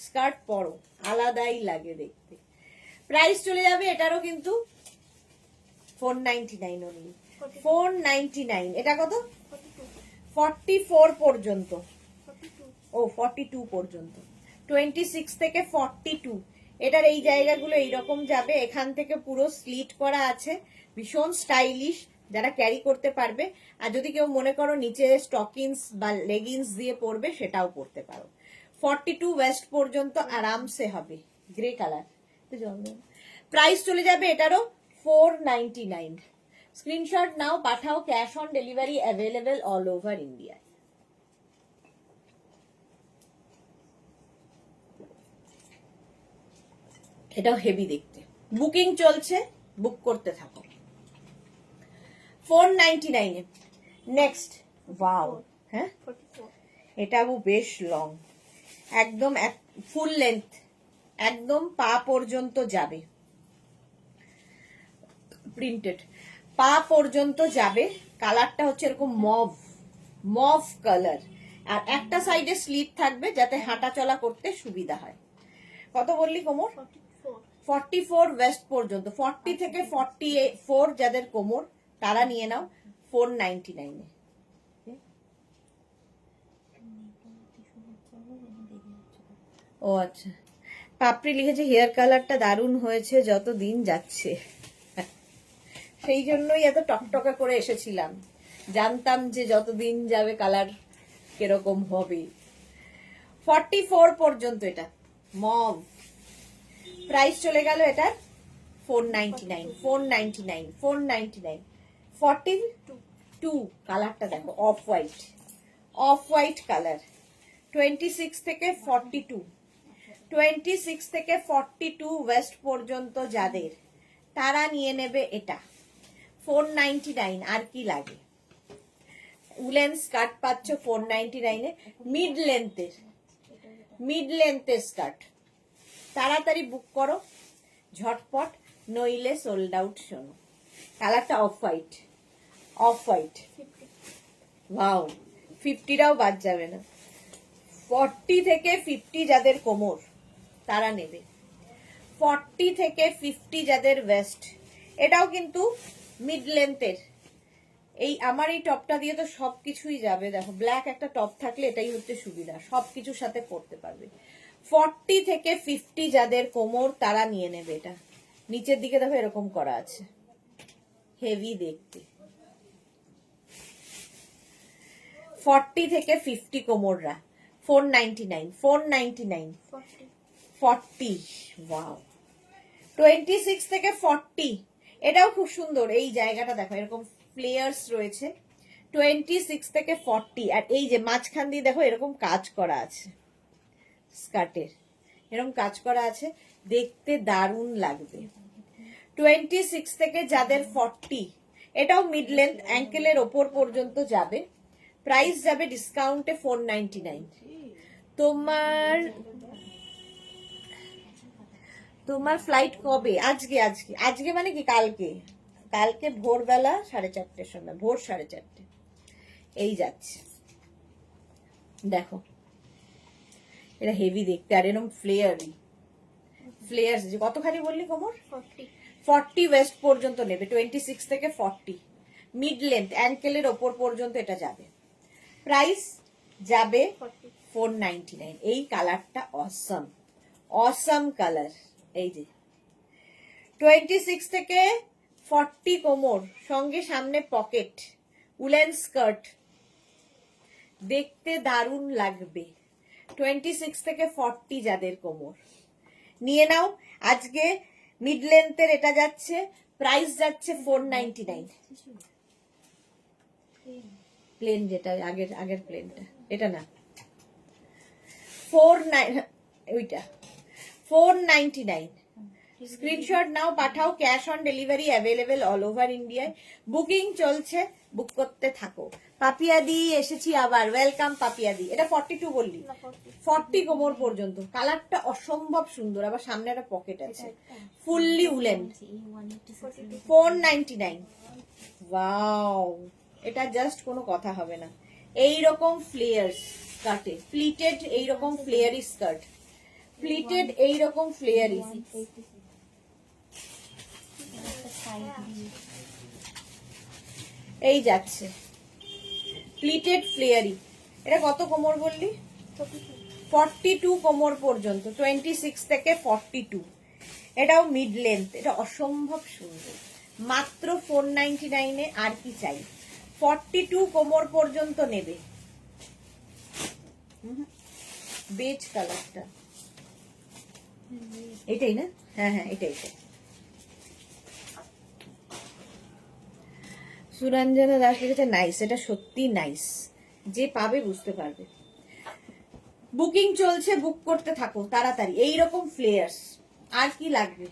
স্কার্ট পরো, আলাদাই লাগে দেখতে। প্রাইস চলে যাবে এটারও কিন্তু 499 অনলি। 499। এটা কত? 44 পর্যন্ত। ও 42 পর্যন্ত, 26 থেকে 42। এটার এই জায়গাগুলো এইরকম যাবে, এখান থেকে পুরো স্লিট করা আছে, ভীষণ স্টাইলিশ, যারা ক্যারি করতে পারবে। আর যদি কেউ মনে করো নিচে স্টকিংস বা লেগিংস দিয়ে পরবে, সেটাও পরতে পারো। 42 ওয়েস্ট পর্যন্ত আরামসে হবে, গ্রে কালার। প্রাইস চলে যাবে এটারও 499। স্ক্রিনশট নাও, পাঠাও, cash on delivery available all over India. এটাও হেভি দেখতে। বুকিং চলছে, বুক করতে থাকো। 499 এ নেক্সট, ওয়াও, হ্যাঁ, এটাও বেশ লং, একদম ফুল লেন্থ, একদম পা পর্যন্ত যাবে, প্রিন্টেড, পা পর্যন্ত যাবে। কালারটা হচ্ছে এরকম মভ, মভ কালার। আর একটা সাইডে স্লিট থাকবে যাতে হাঁটা চলা করতে সুবিধা হয়। কত বললি কোমর? 44 ওয়েস্ট পর্যন্ত। 40 থেকে 44 যাদের কোমর তারা নিয়ে নাও। 499-এ। ও আচ্ছা, পাপড়ি লিখেছে হেয়ার কালারটা দারুণ হয়েছে যত দিন যাচ্ছে, সেই জন্যই এত টকটকা করে এসেছিলাম, জানতাম যে যত দিন যাবে কালার কিরকম হবে। 44 পর্যন্ত এটা মম, প্রাইস চলে গেল এটার 499। 42 কালারটা দেখো, অফ হোয়াইট কালার। 26 থেকে 42 ওয়েস্ট পর্যন্ত যাদের, তারা নিয়ে নেবে এটা 499। আর কি লাগে? উলেন স্কার্ট পাচ্ছ 499-এ, মিড লেন্থের স্কার্ট। তাড়াতাড়ি বুক করো ঝটপট, নইলে সোল্ড আউট। শোনো, কালারটা অফ হোয়াইট। ওয়াও, 50টাও বাদ যাবে না। 40 থেকে 50 যাদের কোমর, তারা নেবে। 40 থেকে 50 যাদের ওয়েস্ট, এটাও কিন্তু মিড লেন্থের। এই আমার এই টপটা দিয়ে তো সবকিছুই যাবে। দেখো, ব্ল্যাক একটা টপ থাকলে এটাই হচ্ছে সুবিধা, সবকিছুর সাথে পরতে পারবে। 40 থেকে 50 যাদের কোমর, তারা নিয়ে নেবে এটা। নিচের দিকে দেখো এরকম করা আছে, হেভি দেখতে। 40 থেকে 50 কোমররা 499। 40, ওয়াও। 26 থেকে 40, এটাও খুব সুন্দর। এই জায়গাটা দেখো, এরকম ফ্লেয়ার্স রয়েছে। 26 থেকে 40, আর এই যে মাঝখান দিয়ে দেখো এরকম কাজ করা আছে, স্কার্টের এরকম কাজ করা আছে, দেখতে দারুণ লাগবে। 26 থেকে যাদের 40, এটাও মিড লেন্থ, অ্যাঙ্কেলের ওপর পর্যন্ত যাবে। প্রাইস যাবে ডিসকাউন্টে 499। তোমার ফ্লাইট কবে? আজকে মানে কি কালকে ভোরবেলা 4:30-র সময়, ভোর 4:30। এই যাচ্ছে, দেখো এটা হেভি দেখতে, আর এরকম ফ্লেয়ার্স যে কতখানি বললি কোমর? 40 ওয়েস্ট পর্যন্ত নেবে। 26 থেকে 40, মিড লেন্থ, অ্যাঙ্কেলের ওপর পর্যন্ত এটা যাবে। প্রাইস যাবে 499। এই কালারটা অসম কালার। এই যে 26 থেকে 40 কোমর, সঙ্গে সামনে পকেট, উলেন স্কার্ট, দেখতে দারুণ লাগবে। 26 থেকে 40 যাদের কোমর, নিয়ে নাও। আজকে মিড লেন্থের এটা যাচ্ছে, প্রাইস যাচ্ছে 499। প্লেন যেটা আগের প্লেনটা, এটা না, 499। স্ক্রিনশট নাও, পাঠাও। Cash on delivery available all over ইন্ডিয়ায়। বুকিং চলছে, বুক করতে থাকো। পাপিয়াদি এসেছি আবার, ওয়েলকাম পাপিয়াদি। এটা 42 বললি? 40 কোমর পর্যন্ত। কালারটা অসম্ভব সুন্দর, আবার সামনে একটা পকেট আছে, ফুললি উলেন। 499। ওয়াও, এটা জাস্ট কোনো কথা হবে না। এইরকম ফ্লেয়ার্স স্কার্টে, প্লিটেড এইরকম ফ্লেয়ারি স্কার্ট, প্লিটেড এইরকম ফ্লেয়ারি। এই যাচ্ছে প্লিটেড ফ্লেয়ারি। এটা কত কোমর বললি? 42 কোমর পর্যন্ত, 26 থেকে 42। এটাও মিড লেন্থ, এটা অসম্ভব সুন্দর, মাত্র 499-এ। আর কি চাই? 42 কোমর পর্যন্ত নেবে। বেজ কালারটা এটাই না? হ্যাঁ, এটাই। সুরঞ্জনা দাস লিখেছে নাইস। এটা সত্যি নাইস, যে পাবে বুঝতে পারবে। বুকিং চলছে, বুক করতে থাকো তাড়াতাড়ি। এইরকম ফ্লেয়ার্স আর কি লাগবে?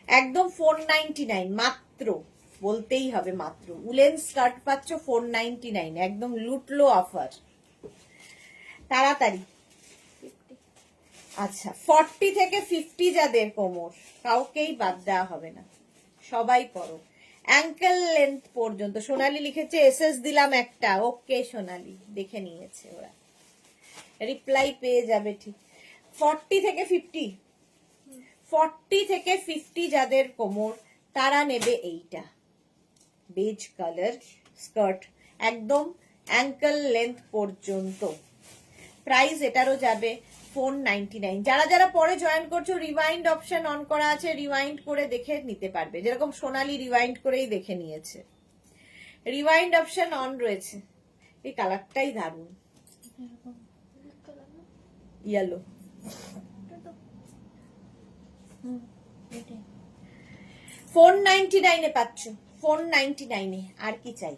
একদম 499 মাত্র, বলতেই হবে মাত্র। উলেন স্কার্ট পাচ্ছ 499, একদম লুটলো অফার, তাড়াতাড়ি। আচ্ছা, 40 থেকে 50 যাদের কোমর, কাউকেই বাদ দেওয়া হবে না, সবাই পরো। অ্যাঙ্কেল লেন্থ পর্যন্ত। সোনালি লিখেছে এসএস দিলাম একটা। ওকে সোনালি, দেখে নিয়েছে ওরা, রিপ্লাই পেয়ে যাবে ঠিক। 40 থেকে 50 যাদের কোমর, তারা নেবে এইটা, বেজ কালার, স্কার্ট, একদম অ্যাঙ্কেল লেন্থ পর্যন্ত। প্রাইস এটারও যাবে 499। যারা যারা পরে জয়েন করছো, রিওয়াইন্ড অপশন অন করা আছে, রিওয়াইন্ড করে দেখে নিতে পারবে, যেরকম সোনালি রিওয়াইন্ড করেই দেখে নিয়েছে। রিওয়াইন্ড অপশন অন রয়েছে। এই কালারটাই দারুণ, ইয়েলো। 499 পাচ্ছ, 499 আর কি চাই।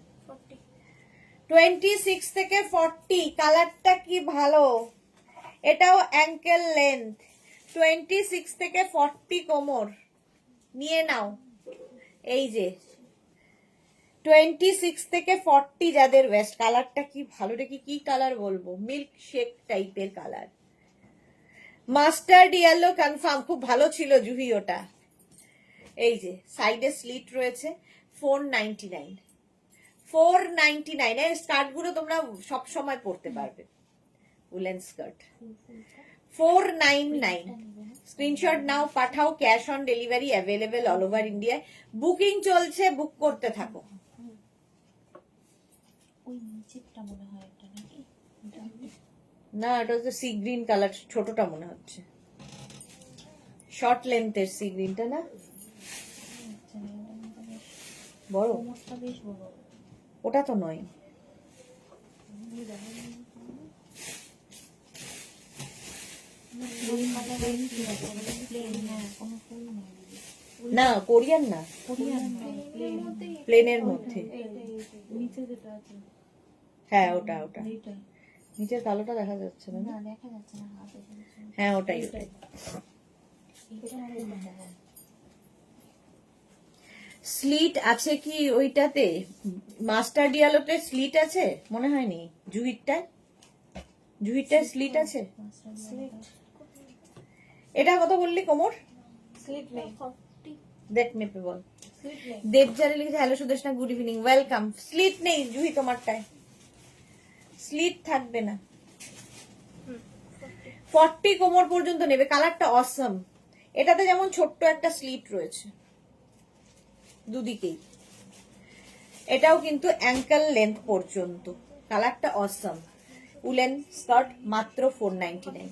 26 থেকে 40, কালারটা কি ভালো, এটাও অ্যাঙ্কেল লেন্থ। 26 থেকে 40 কোমর নিয়ে নাও। এই যে 26 থেকে 40 যাদের ওয়েস্ট, কালারটা কি ভালো, দেখি কি কালার বলবো, মিল্ক শেক টাইপের কালার, মাস্টার্ড ইয়েলো কনফার্ম, খুব ভালো ছিল জুহি ওটা। এই যে সাইডে স্লিট রয়েছে, 499। 499 এর স্কার্ট গুলো তোমরা সব সময় পরতে পারবে, উলেন স্কার্ট। 499, স্ক্রিনশট নাও, পাঠাও, cash on delivery available all over India. Booking চলছে, বুক করতে থাকো। না, এটা হচ্ছে সি গ্রিন কালার, ছোটটা মনে হচ্ছে, শর্ট লেন্থের সি গ্রিনটা না, বড় ওটা তো নয়। না কোরিয়ান না, প্লেনের মধ্যে। হ্যাঁ ওটা ওটা, নিচের কালোটা দেখা যাচ্ছে না, হ্যাঁ ওটাই ওটাই। স্লিট আছে কি ওইটাতে, মাস্টার ডিয়ালোতে স্লিট আছে মনে হয়নি, জুহিরটায়, জুহিরটায় স্লিট আছে। এটা কত বললি কোমর? দেখ মেপে বল। দেবজারে লিখেছে hello Sudeshna, good evening, welcome. Slit নেই জুহি তোমারটায়, স্লিট থাকবে না। 40 কোমর পর্যন্ত নেবে, কালারটা অসম। এটাতে যেমন ছোট্ট একটা স্লিট রয়েছে দুদিকেই, এটাও কিন্তু অ্যাঙ্কেল লেন্থ পর্যন্ত, কালারটা অসম। উলেন স্কার্ট মাত্র 499।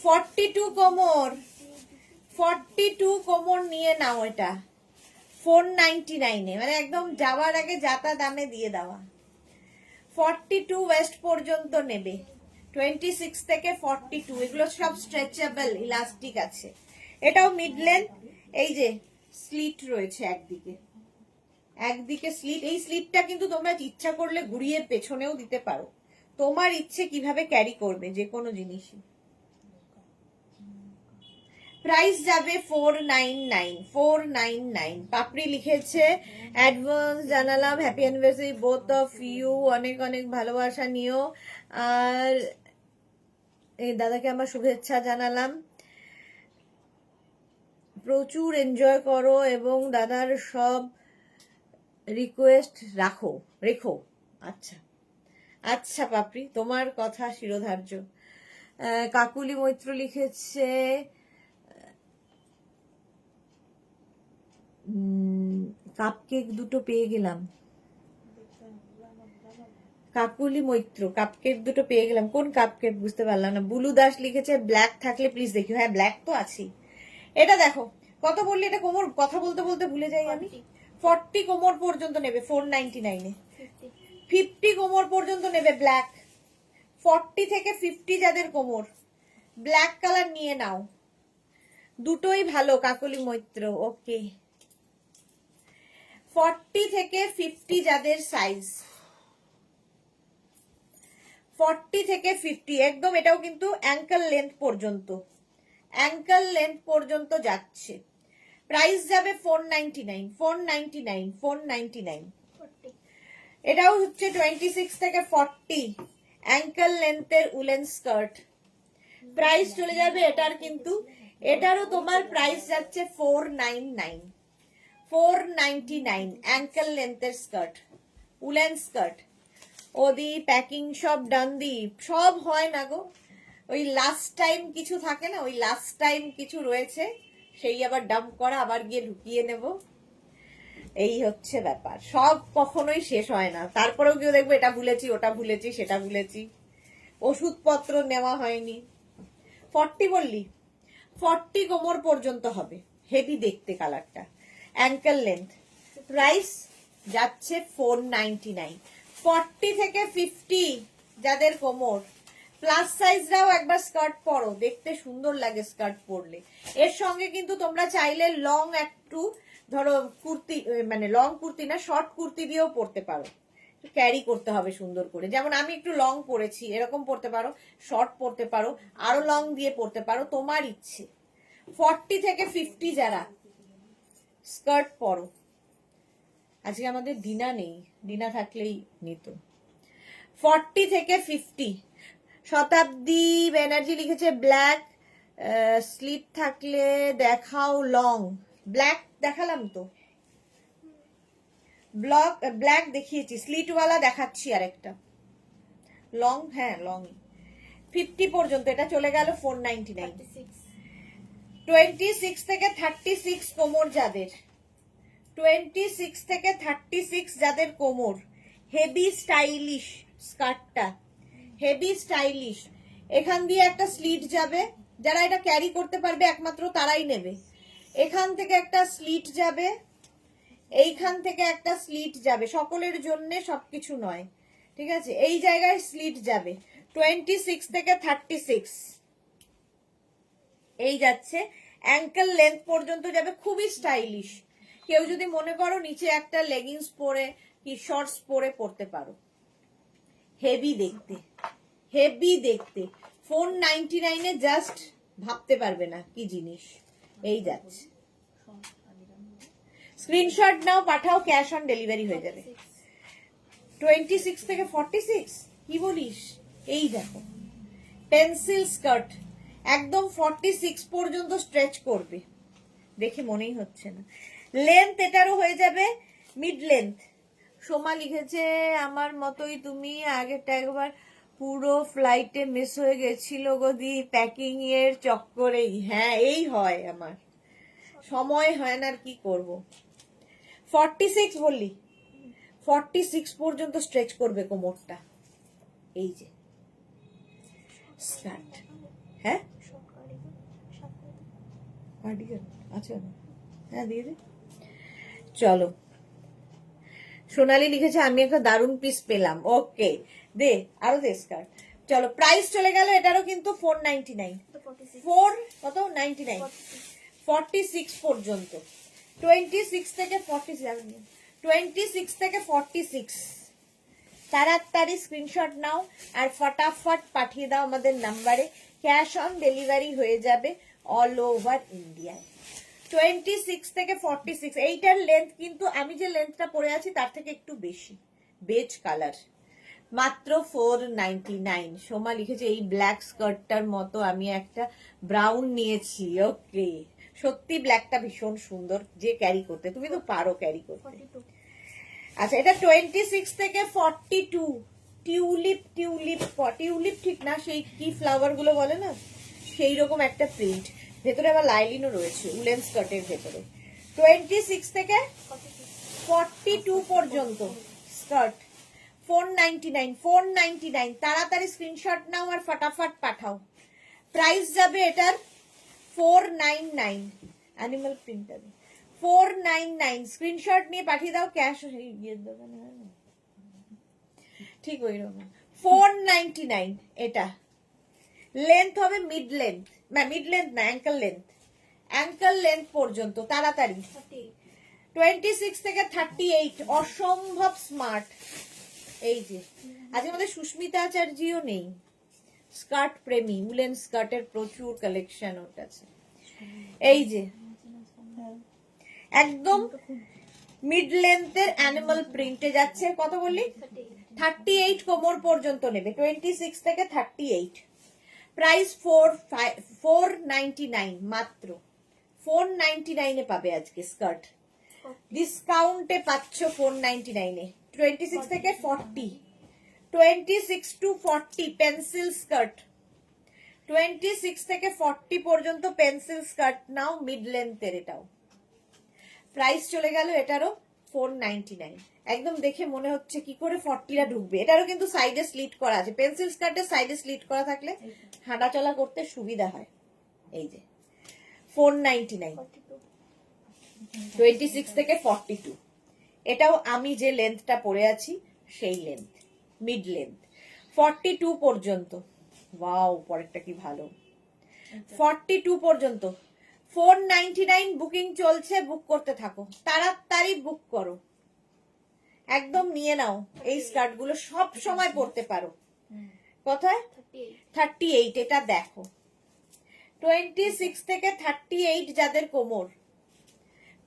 42 কোমর, 42 কোমর নিয়ে নাও, এটা 499 মানে একদম যাওয়ার আগে যাতা দামে দিয়ে দেওয়া। 42 ওয়েস্ট পর্যন্ত নেবে, 26 থেকে 42, এগুলো সব স্ট্রেচেবল, ইলাস্টিক আছে। এটাও মিড লেন্থ, এই যে স্লিট রয়েছে একদিকে, একদিকে স্লিট। এই স্লিটটা কিন্তু তোমরা ইচ্ছা করলে ঘুরিয়ে পেছনেও দিতে পারো, তোমার ইচ্ছে কিভাবে ক্যারি করবে যে কোনো জিনিসই। প্রাইস যাবে 499, 499। পাপড়ি লিখেছে অ্যাডভান্স জানালাম, happy anniversary both of you, অনেক অনেক ভালোবাসা নিও। আর এই দাদাকে আমার শুভেচ্ছা জানালাম, প্রচুর এনজয় করো এবং দাদার সব রিকোয়েস্ট রেখো। আচ্ছা আচ্ছা পাপড়ি, তোমার কথা শিরোধার্য। কাকুলি মৈত্র লিখেছে কাপকেক দুটো পেয়ে গেলাম। কাকুলি মৈত্র, কাপকেক দুটো পেয়ে গেলাম, কোন কাপকেক বুঝতে পারলাম না। বুলু দাস লিখেছে ব্ল্যাক থাকলে প্লিজ দেখিও। হ্যাঁ ব্ল্যাক তো আছেই। এটা দেখো কত বললি, এটা কোমর, কথা বলতে বলতে ভুলে যাই আমি। 40 কোমর পর্যন্ত নেবে 499 এ, 50 কোমর পর্যন্ত নেবে ব্ল্যাক। 40 থেকে 50 যাদের কোমর, ব্ল্যাক কালার নিয়ে নাও, দুটোই ভালো। কাকলি মৈত্র ওকে। 40 থেকে 50 যাদের সাইজ, 40 থেকে 50 একদম, এটাও কিন্তু অ্যাঙ্কেল লেন্থ পর্যন্ত, অ্যাঙ্কেল লেন্থ পর্যন্ত যাচ্ছে। প্রাইস যাবে 499, 499, 499। এটাও হচ্ছে 26 থেকে 40 অ্যাঙ্কেল লেন্থের উলেন স্কার্ট। প্রাইস চলে যাবে এটার, কিন্তু এটারও তোমার প্রাইস যাচ্ছে 499, 499 অ্যাঙ্কেল লেন্থের স্কার্ট, উলেন স্কার্ট। ওদি প্যাকিং সব ডান দি, সব হয় না গো, ওই লাস্ট টাইম কিছু থাকে না, ওই লাস্ট টাইম কিছু রয়েছে, সেই আবার ডাম্প করা, আবার গিয়ে ঢুকিয়ে নেব। এই হচ্ছে ব্যাপার, সব কখনোই শেষ হয় না। তারপরেও কেউ দেখবো এটা ভুলেছি, ওটা ভুলেছি, সেটা ভুলেছি, ওষুধপত্র নেওয়া হয়নি। 40 বললি, 40 কোমর পর্যন্ত হবে, হেভি দেখতে কালারটা, অ্যাঙ্কেল লেন্থ। প্রাইস যাচ্ছে 499। 40 থেকে 50 যাদের কোমর, প্লাস সাইজরাও একবার স্কার্ট পরো, দেখতে সুন্দর লাগে স্কার্ট পরলে। এর সঙ্গে কিন্তু তোমরা চাইলে লং একটু ধরো কুর্তি, মানে লং কুর্তি না, শর্ট কুর্তি দিয়েও পরতে পারো, ক্যারি করতে হবে সুন্দর করে। যেমন আমি একটু লং পরেছি, এরকম পরতে পারো, শর্ট পরতে পারো, আরো লং দিয়ে পরতে পারো, তোমার ইচ্ছে। 40 থেকে 50 যারা স্কার্ট পরো, আজকে আমাদের ডিনা নেই, ডিনা থাকলেই নিত। 40 থেকে 50। শতাব্দী ব্যানার্জি লিখেছে ব্ল্যাক স্লিট থাকলে দেখাও লং। ব্ল্যাক দেখালাম তো, ব্ল্যাক দেখিয়েছি, স্লিটওয়ালা দেখাচ্ছি আরেকটা লং। হ্যাঁ লং 50 পর্যন্ত, এটা চলে গেল 499। 26 থেকে 36 কোমর যাদের, 26 থেকে 36 যাদের কোমর, হেভি স্টাইলিশ স্কার্টটা, হেভি স্টাইলিশ। এখান দিয়ে একটা স্লিট যাবে, যারা এটা ক্যারি করতে পারবে একমাত্র তারাই নেবে। এখান থেকে একটা স্লিট যাবে, এইখান থেকে একটা স্লিট যাবে, সকলের জন্য সবকিছু নয়, ঠিক আছে? এই জায়গায় স্লিট যাবে। 26 থেকে 36 এই যাচ্ছে, অ্যাঙ্কেল লেন্থ পর্যন্ত যাবে, খুবই স্টাইলিশ। কেউ যদি মনে করো নিচে একটা লেগিংস পরে কি শর্টস পরে পরতে পারো, হেভি দেখতে, হেভি দেখতে। 499 এ জাস্ট ভাবতে পারবে না কি জিনিস। এই যাচ্ছে, স্ক্রিনশট নাও, পাঠাও, ক্যাশ অন ডেলিভারি হয়ে যাবে। 26 থেকে 46 কি বলিস? এই দেখো পেন্সিল স্কার্ট, একদম 46 পর্যন্ত স্ট্রেচ করবে, দেখে মনেই হচ্ছে না। লেন্থ এটারও হয়ে যাবে মিড লেন্থ। সোমা লিখেছে আমার মতোই তুমি, আগেরটা একবার পুরো ফ্লাইটে মিস হয়ে গেছিল গদি প্যাকিং এর চক্করেই। হ্যাঁ এই হয়, আমার সময় হয় না, আর কি করব। 46 বললি, 46 পর্যন্ত স্ট্রেচ করবে কোমরটা। এই যে স্কার্ট, হ্যাঁ কার্ডিগান আচ্ছা, হ্যাঁ দিয়ে দে। চলো, সোনালি লিখেছে আমি একটা দারুণ পিস পেলাম, ওকে দে, আরো দে স্কার্ট। চলো, প্রাইস চলে গেল এটারও কিন্তু 499। 4 কত 99, 46 পর্যন্ত। 26 থেকে 46, 26 থেকে 46 তাড়াতাড়ি স্ক্রিনশট নাও আর ফটাফট পাঠিয়ে দাও আমাদের নাম্বারে, ক্যাশ অন ডেলিভারি হয়ে যাবে অল ওভার ইন্ডিয়ায়। 26 থেকে 46, এইটার লেন্থ কিন্তু আমি যে লেন্থটা পরে আছি তার থেকে একটু বেশি, বেজ কালার, মাত্র 499। সোমা লিখেছে এই ব্ল্যাক স্কার্টটার মতো আমি একটা ব্রাউন নিয়েছি, ওকে। সত্যি ব্ল্যাকটা ভীষণ সুন্দর, যে ক্যারি করতে, তুমি তো পারো ক্যারি করতে। আচ্ছা, এটা 26 থেকে 42, টিউলিপ টিউলিপ টিউলিপ ঠিক না, সেই কি ফ্লাওয়ার গুলো বলে না, সেই রকম একটা প্রিন্ট, ভেতরে আবার লাইলিনও রয়েছে উলেন স্কার্টের ভেতরে। 26 থেকে 42 পর্যন্ত স্কার্ট, 499, 499। তাড়াতাড়ি স্ক্রিনশট নাও আর ফটাফট পাঠাও। প্রাইস যাবে এটার 499, অ্যানিমাল প্রিন্টার 499। স্ক্রিনশট নিয়ে পাঠিয়ে দাও, ক্যাশ ইয়ের দোকানে হয় না, ঠিক ওই রকম 499। এটা লেন্থ হবে মিড লেন্থ, না মিড লেন্থ না, অ্যাঙ্কেল লেন্থ, অ্যাঙ্কেল লেন্থ পর্যন্ত তাড়াতাড়ি। 26 থেকে 38, অসম্ভব স্মার্ট। এই যে আজকে আমাদের সুস্মিতা আচার্যিও নেই, স্কার্ট প্রেমী, উলেন স্কার্টের প্রচুর কালেকশন ওর কাছে। এই যে একদম মিড লেন্থের অ্যানিমাল প্রিন্টে যাচ্ছে, কত বললি? 38 কোমর পর্যন্ত নেবে, 26 থেকে 38। প্রাইস 499, মাত্র 499 এ পাবে আজকে স্কার্ট, ডিসকাউন্টে পাচ্ছ 499 এ। 26 থেকে 40, 26 to 40 পেন্সিল স্কার্ট, 26 থেকে 40 পর্যন্ত পেন্সিল স্কার্ট নাও, মিড লেন্থের। এটাও প্রাইস চলে গেল এটারও 499 একদম দেখে মনে হচ্ছে কি করে 40টা ঢুকবে। এটারও কিন্তু সাইডে স্লিট করা আছে, পেন্সিল স্কার্টের সাইডে স্লিট করা থাকলে হাঁটা চলা করতে সুবিধা হয়। এই যে 499, 26 থেকে 42। এটাও আমি যে লেন্থটা পরে আছি সেই লেন্থ, মিড লেন্থ 42 পর্যন্ত। ওয়াও, পরেরটা কি ভালো, 42 পর্যন্ত 499 বুকিং চলছে, বুক করতে থাকো, তাড়াতাড়ি বুক করো, একদম নিয়ে নাও। এই স্কার্ট গুলো সব সময় পরতে পারো। কোথায় 38, এটা দেখো 26 থেকে 38 যাদের কোমর,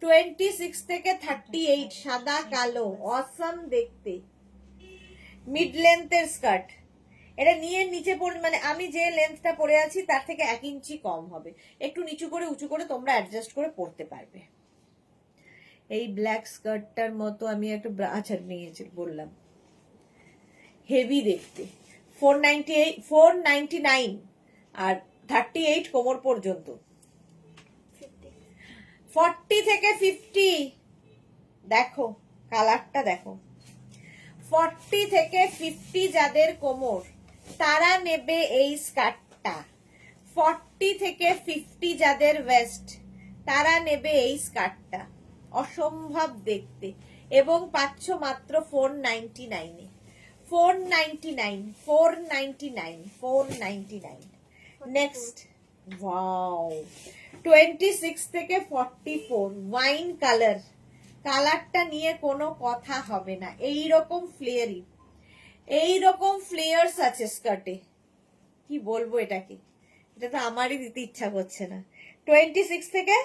26 থেকে 38 সাদা কালো অসম দেখতে, মিড লেন্থের স্কার্ট। এটা নিয়ে নিচে পড়ে, মানে আমি যে লেন্থটা পরে আছি তার থেকে 1 ইঞ্চি কম হবে, একটু নিচু করে উঁচু করে তোমরা অ্যাডজাস্ট করে পরতে পারবে। এই ব্ল্যাক স্কার্টটার মতো আমি একটা আচ্ছা নিয়েছি বললাম, হেভি দেখতে, 499 আর 38 কোমর পর্যন্ত। 40 থেকে 50 দেখো, কালারটা দেখো, 40 থেকে 50 যাদের কোমর তারা নেবে এই স্কার্টটা। 40 থেকে 50 যাদের ওয়েস্ট তারা নেবে এই স্কার্টটা, অসম্ভব দেখতে, এবং পাচ্ছ মাত্র 499 এ। 499, 499, 499। নেক্সট, ওয়াও, 26 থেকে 44 ওয়াইন কালার। কালারটা নিয়ে কোনো কথা হবে না, এইরকম ফ্লেয়ারই, এইরকম ফ্লেয়ার্স আছে স্কার্টে, কি বলবো এটাকে, এটা তো আমারই দিতে ইচ্ছা করছে না। 26 থেকে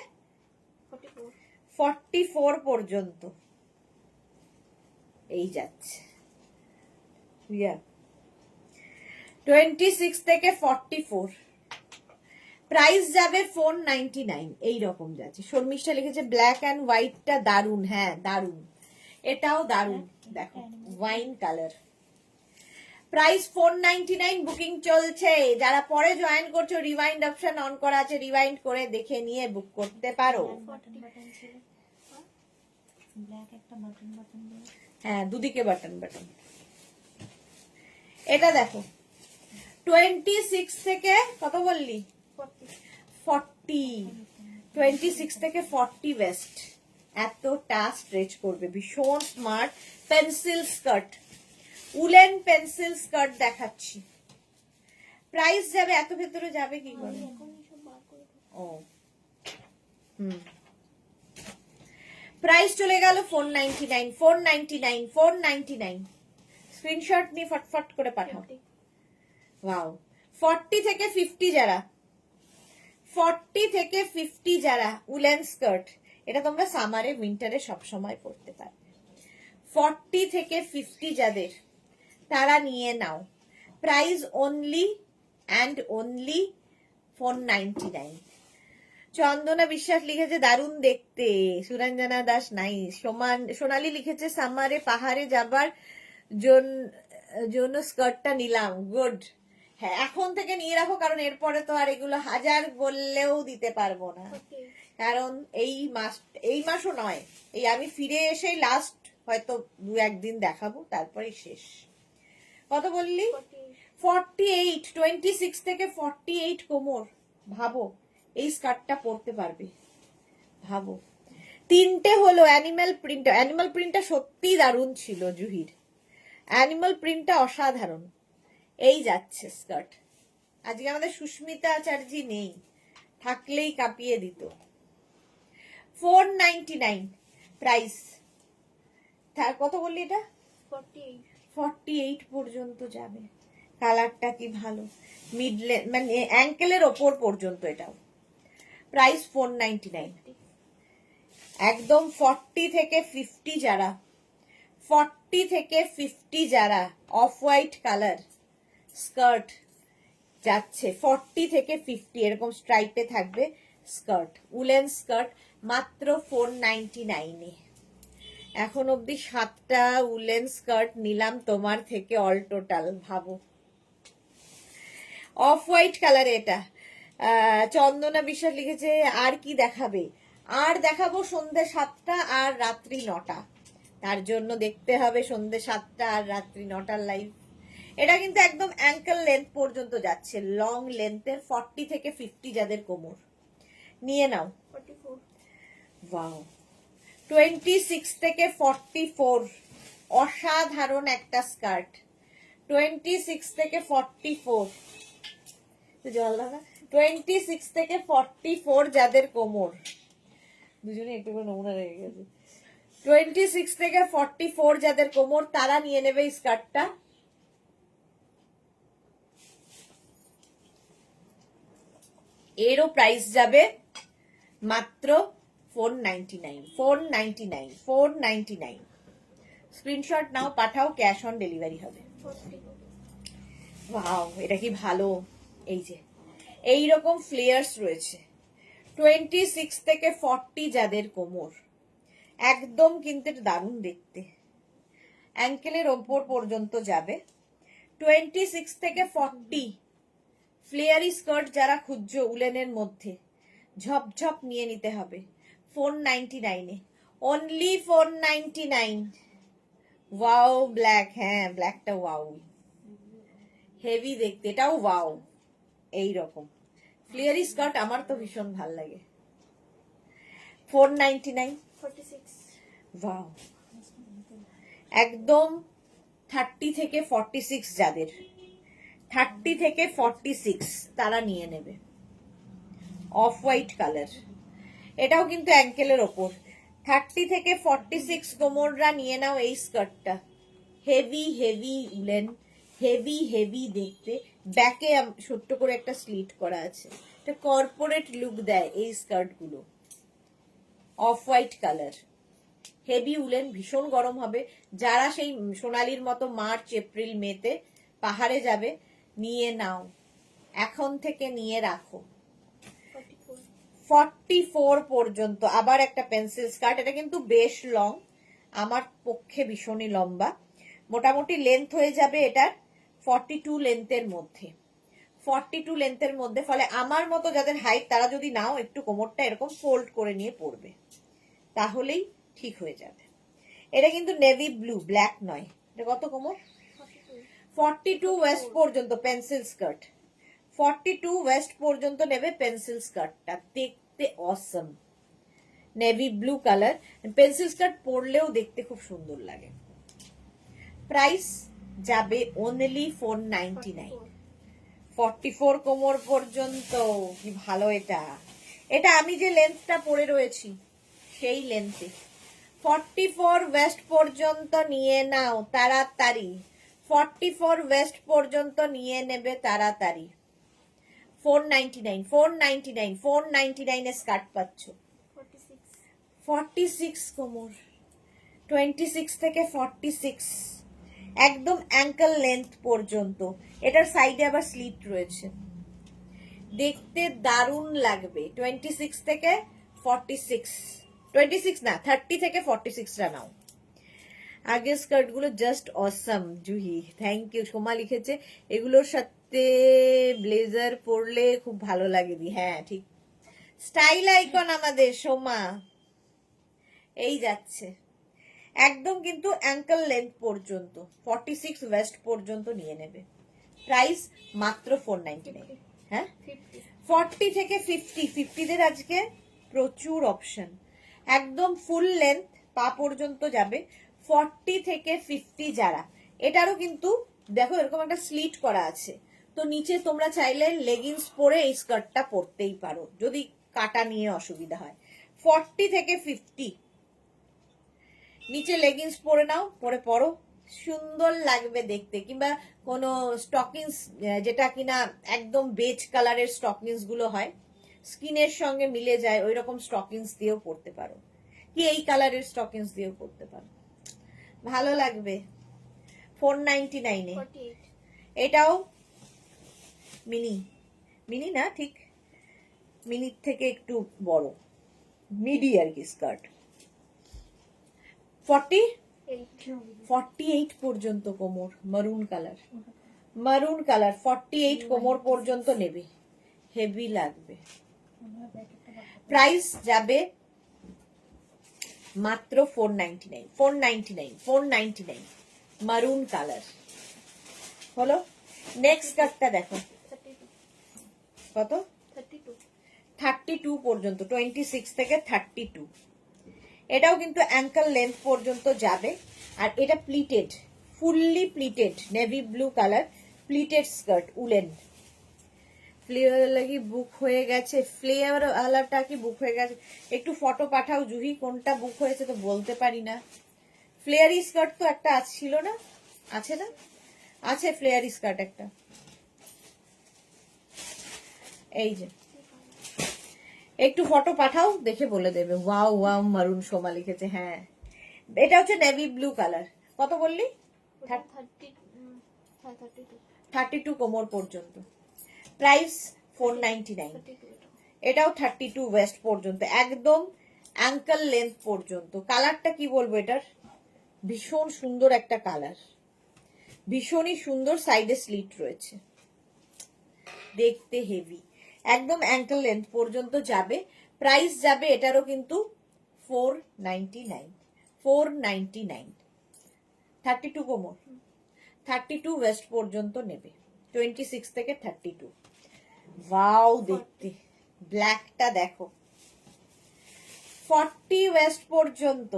44 পর্যন্ত এই যাচ্ছে, 26 থেকে 44, প্রাইস যাবে 499। এইরকম যাচ্ছে, শর্মিষ্ঠা লিখেছে ব্ল্যাক অ্যান্ড হোয়াইটটা দারুন, হ্যাঁ দারুন, এটাও দারুন, দেখো ওয়াইন কালার। প্রাইস 499, বুকিং চলছে। যারা পরে জয়েন করছো রিওয়াইন্ড অপশন অন করা আছে, রিওয়াইন্ড করে দেখে নিয়ে বুক করতে পারো। হ্যাঁ, দুদিকে বাটন বাটন। এটা দেখো 26 থেকে কত বললি, 40, 26 থেকে 40 ওয়েস্ট, এতটা স্ট্রেচ করবে, ভীষণ smart pencil skirt, woollen pencil skirt দেখাচ্ছি। প্রাইস যাবে, এত ভেতরে যাবে কি করে, ও প্রাইস চলে গেল 499, 499, 499। স্ক্রিনশট নিয়ে ফটফট করে পাঠাও। ওয়াও, 40 থেকে 50 যারা, 40 থেকে 50 যারা উলেন স্কার্ট, এটা তোমরা সামারে উইন্টারে সবসময় পরতে পারবে। 40 থেকে 50 যাদের, তারা নিয়ে নাও। Price only and only 499। Chandana Biswas লিখেছে দারুণ দেখতে, সুরঞ্জনা দাস নাই, সোনালি লিখেছে সামারে পাহাড়ে যাবার জন্য স্কার্টটা নিলাম, গুড। হ্যাঁ, এখন থেকে নিয়ে রাখো, কারণ এরপরে তো আর এগুলো হাজার বললেও দিতে পারবো না, কারণ এই মাসও নয়, এই আমি ফিরে এসে লাস্ট হয়তো 2-1 দিন দেখাবো, তারপরে শেষ। কত বললি, 48, 26 থেকে 48 কোমর, ভাবো এই স্কার্টটা পরতে পারবে, ভাবো। 3টে হলো অ্যানিমাল প্রিন্ট, অ্যানিমাল প্রিন্টটা সত্যি দারুণ ছিল জুহির, অ্যানিমাল প্রিন্টটা অসাধারণ। এই যাচ্ছে স্কার্ট, আজকে আমাদের সুস্মিতা আচার্যি নেই, থাকলেই কাঁপিয়ে দিত। 499 প্রাইস, কত বললি এটা, 48 পর্যন্ত যাবে। কালারটা কি ভালো, মিড মানে অ্যাঙ্কেলের ওপর পর্যন্ত, এটাও প্রাইস 499 একদম। 40 থেকে 50 যারা, 40 থেকে 50 যারা অফ হোয়াইট কালার স্কার্ট যাচ্ছে, 40 থেকে 50 এরকম স্ট্রাইপে থাকবে স্কার্ট, উলেন স্কার্ট, মাত্র 499 এ। এখন অব্দি 7টা উলেন স্কার্ট নিলাম তোমার থেকে, অল টোটাল ভাবো। অফ হোয়াইট কালারে এটা। চন্দনা বিশ্বাস লিখেছে আর কি দেখাবে, আর দেখাবো সন্ধ্যে 7টা আর রাত্রি 9টা, তার জন্য দেখতে হবে সন্ধ্যে 7টা আর রাত্রি 9টার লাইভ। এটা কিন্তু একদম অ্যাঙ্কেল লেন্থ পর্যন্ত যাচ্ছে, লং লেন্থের 40 থেকে 50 যাদের কোমর, নিয়ে নাও। 44 ওয়াও, 26 থেকে 44, অসাধারণ একটা স্কার্ট। 26 থেকে 44, জল দাও না। 26 থেকে 44 যাদের কোমর, দুজনে একটু করে নমুনা রেখে গেছে। 26 থেকে 44 যাদের কোমর, তারা নিয়ে নেবে এই স্কার্টটা। এরও প্রাইস যাবে মাত্র 499, 499, 499। স্ক্রিনশট নাও, পাঠাও, ক্যাশ অন ডেলিভারি হবে। 40 ওয়াও, এটা কি ভালো। এই যে এইরকম ফ্লেয়ার্স রয়েছে। 26 থেকে 40 যাদের কোমর, একদম কিন্তু এটা দারুণ দেখতে, অ্যাঙ্কেলের ওপর পর্যন্ত যাবে। 26 থেকে 40 ফ্লেয়ারি স্কার্ট যারা খুঁজছো উলেনের মধ্যে, ঝপঝপ নিয়ে নিতে হবে 499-এ, অনলি 499। ওয়াও ব্ল্যাক, হ্যাঁ ব্ল্যাকটা ওয়াও, হেভি দেখতে, এটাও ওয়াও। এইরকম ফ্লেয়ারি স্কার্ট আমার তো ভীষণ ভাল লাগে। 499। 46 ওয়াও, একদম 30 থেকে 46 যাদের, 30 থেকে 46 তারা নিয়ে নেবে। অফ হোয়াইট কালার, এটাও কিন্তু অ্যাঙ্কেলের ওপর। 30 থেকে 46 কোমররা নিয়ে নাও এই স্কার্টটা। Heavy heavy woollen, heavy heavy দেখতে, ব্যাকে ছোট্ট করে একটা স্লিট করা আছে, এটা কর্পোরেট লুক দেয় এই স্কার্ট গুলো। Off white colour, heavy woollen, ভীষণ গরম হবে। যারা সেই সোনালির মতো মার্চ এপ্রিল মেতে পাহাড়ে যাবে, নিয়ে নাও, এখন থেকে নিয়ে রাখো। 44 44 পর্যন্ত। আবার একটা পেন্সিল স্কার্ট, এটা কিন্তু বেশ লং, আমার পক্ষে ভীষণই লম্বা। মোটামুটি লেন্থ হয়ে যাবে এটার 42 লেন্থের মধ্যে, 42 লেন্থের মধ্যে। ফলে আমার মতো যাদের হাইট তারা যদি নাও, একটু কোমরটা এরকম ফোল্ড করে নিয়ে পরবে, তাহলেই ঠিক হয়ে যাবে। এটা কিন্তু নেভি ব্লু, ব্ল্যাক নয়। এটা কত কোমর? 42 ওয়েস্ট পর্যন্ত পেন্সিল স্কার্ট, 42 ওয়েস্ট পর্যন্ত নেবে পেন্সিল স্কার্টটা, দেখতে অসম। Navy blue colour, pencil skirt পরলেও দেখতে খুব সুন্দর লাগে। প্রাইস যাবে অনলি 499। 44 কোমর পর্যন্ত, কি ভালো এটা। এটা আমি যে লেন্থটা পরে রয়েছি সেই লেন্থে। 44 ওয়েস্ট পর্যন্ত নিয়ে নাও তাড়াতাড়ি, 44 ওয়েস্ট পর্যন্ত নিয়ে নেবে তাড়াতাড়ি। 499, 499, 499 এ স্কার্ট পাচ্ছ। 46 46 কোমর, 26 থেকে 46, একদম অ্যাঙ্কেল লেন্থ পর্যন্ত। এটার সাইডে আবার স্লিট রয়েছে, দেখতে দারুণ লাগবে। 26 থেকে 46, 26 না 30 থেকে 46টা নাও। আগের স্কার্ট গুলো just awesome. Juhi thank you. Soma লিখেছে এগুলোর সাথে ব্লেজার পরলে খুব ভালো লাগে দি। হ্যাঁ ঠিক, স্টাইল আইকন আমাদের সোমা। এই যাচ্ছে একদম কিন্তু অ্যাঙ্কেল লেন্থ পর্যন্ত, 46 ওয়েস্ট পর্যন্ত নিয়ে নেবে। প্রাইস মাত্র 499। হ্যাঁ 50 40 থেকে 50, 50দের আজকে প্রচুর অপশন, একদম ফুল লেন্থ পা পর্যন্ত যাবে। 40 থেকে 50 যারা, এটারও কিন্তু দেখো এরকম একটা স্লিট করা আছে, তো নিচে তোমরা চাইলে লেগিংস পরে এই স্কার্টটা পরতেই পারো যদি কাটা নিয়ে অসুবিধা হয়। 40 থেকে 50 নিচে লেগিংস পরে নাও, পরে পরো, সুন্দর লাগবে দেখতে। কিংবা কোনো স্টকিংস, যেটা কিনা একদম বেজ কালারের স্টকিংস গুলো হয়, স্কিনের সঙ্গে মিলে যায়, ওই রকম স্টকিংস দিয়েও পরতে পারো, কি এই কালারের স্টকিংস দিয়েও পরতে পারো, ভালো লাগবে। 499-এ 48 এটাও মিনি, মিনি না ঠিক, মিনির থেকে একটু বড়, মিডি আর কি স্কার্ট। 48 পর্যন্ত কোমর, মারুন কালার, মারুন কালার 48 কোমর পর্যন্ত নেবে, হেভি লাগবে। প্রাইস যাবে মাত্র 499, 499, 499, মারুন কালার। হলো, নেক্সট কাটটা দেখো 32 কত, 32 32 পর্যন্ত, 26 থেকে 32। এটাও কিন্তু অ্যাঙ্কেল লেন্থ পর্যন্ত যাবে। আর এটা pleated, fully pleated, navy blue colour, pleated skirt, woollen. Flare লাগি বুক হয়ে গেছে, ফ্লেয়ার আলাটা কি বুক হয়ে গেছে? একটু ফটো পাঠাও জুহি, কোনটা বুক হয়েছে তো বলতে পারি না। ফ্লেয়ারি স্কার্ট তো একটা ছিল না, আছে না? আছে ফ্লেয়ারি স্কার্ট একটা, এই যে। একটু ফটো পাঠাও, দেখে বলে দেবে। ওয়াও ওয়াও মারুন সোমা লিখেছে, হ্যাঁ। এটা হচ্ছে নেভি ব্লু কালার। কত বললি? 30 হ্যাঁ 32 32 কোমর পর্যন্ত। প্রাইস 499। 32 এটা এটাও 32 ওয়েস্ট পর্যন্ত, একদম অ্যাঙ্কেল লেন্থ পর্যন্ত। কালারটা কি বলবো, এটার ভীষণ সুন্দর একটা কালার, ভীষণই সুন্দর। সাইডে স্লিট রয়েছে, দেখতে হেভি, একদম অ্যাঙ্কেল লেন্থ পর্যন্ত যাবে। প্রাইস যাবে এটারও কিন্তু 499, 499। 32 কোমর, 32 ওয়েস্ট পর্যন্ত নেবে, 26 থেকে 32। ওয়াও দেখতে, ব্ল্যাকটা দেখো, 40 ওয়েস্ট পর্যন্ত,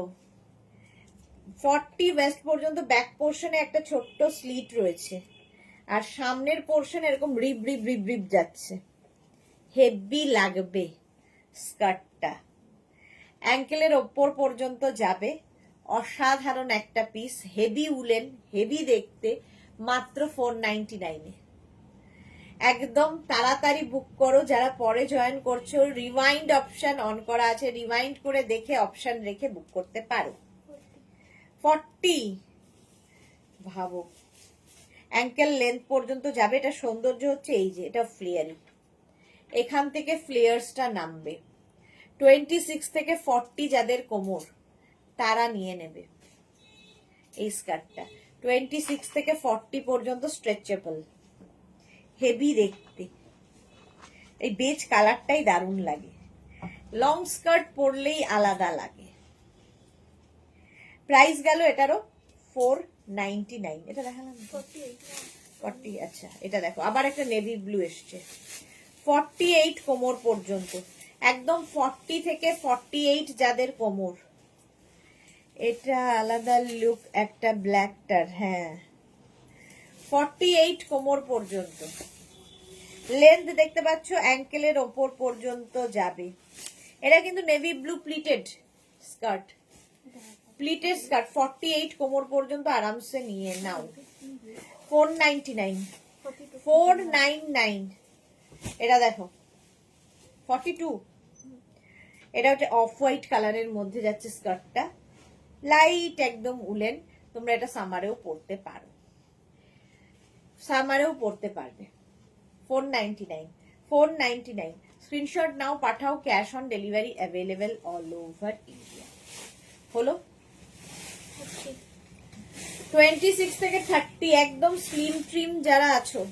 40 ওয়েস্ট পর্যন্ত। ব্যাক পোর্শনে একটা ছোট্ট স্লিট রয়েছে, আর সামনের পোর্শন এরকম রিব রিব রিব রিব যাচ্ছে, হেভি লাগবে স্কার্টটা। অ্যাঙ্কেলের ওপর পর্যন্ত যাবে, অসাধারণ একটা পিস, হেভি উলেন, হেভি দেখতে, মাত্র 499-এ। একদম তাড়াতাড়ি বুক করো যারা পরে জয়েন করছো। রিওয়াইন্ড অপশন অন করা আছে, রিওয়াইন্ড করে দেখে অপশন রেখে বুক করতে পারো। 40, ভাবো অ্যাঙ্কেল লেন্থ পর্যন্ত যাবে। এটা সৌন্দর্য হচ্ছে এই যে, এটা ফ্লেয়ারি, এখান থেকে ফ্লেয়ার্সটা নামবে। 26 থেকে 40 যাদের কোমর, তারা নিয়ে নেবে এই স্কার্টটা। 26 থেকে 40 পর্যন্ত স্ট্রেচেবল, হেভি দেখতে। এই বেজ কালারটাই দারুণ লাগে, লং স্কার্ট পরলেই আলাদা লাগে। প্রাইস গেল এটারও 499। এটা দেখালাম 48 40, আচ্ছা এটা দেখো, আবার একটা নেভি ব্লু এসছে। 48 কোমর পর্যন্ত, একদম 40 থেকে 48 যাদের কোমর। এটা আলাদা লুক একটা ব্ল্যাকটার, হ্যাঁ। 48 কোমর পর্যন্ত, লেন্থ দেখতে পাচ্ছ অ্যাঙ্কেলের ওপর পর্যন্ত যাবে। এটা কিন্তু navy blue pleated skirt, pleated skirt, 48 কোমর পর্যন্ত আরামসে নিয়ে নাও। 499, 499। এটা দেখো 42, এটা হচ্ছে অফ হোয়াইট কালারের মধ্যে যাচ্ছে স্কার্টটা, লাইট একদম উলেন। তোমরা এটা সামারেও পরতে পারো, সামারেও পরতে পারবে। 499, 499। স্ক্রিনশট নাও, পাঠাও, cash on delivery available all over India. হলো 26 থেকে 30, একদম স্লিম ট্রিম যারা আছো,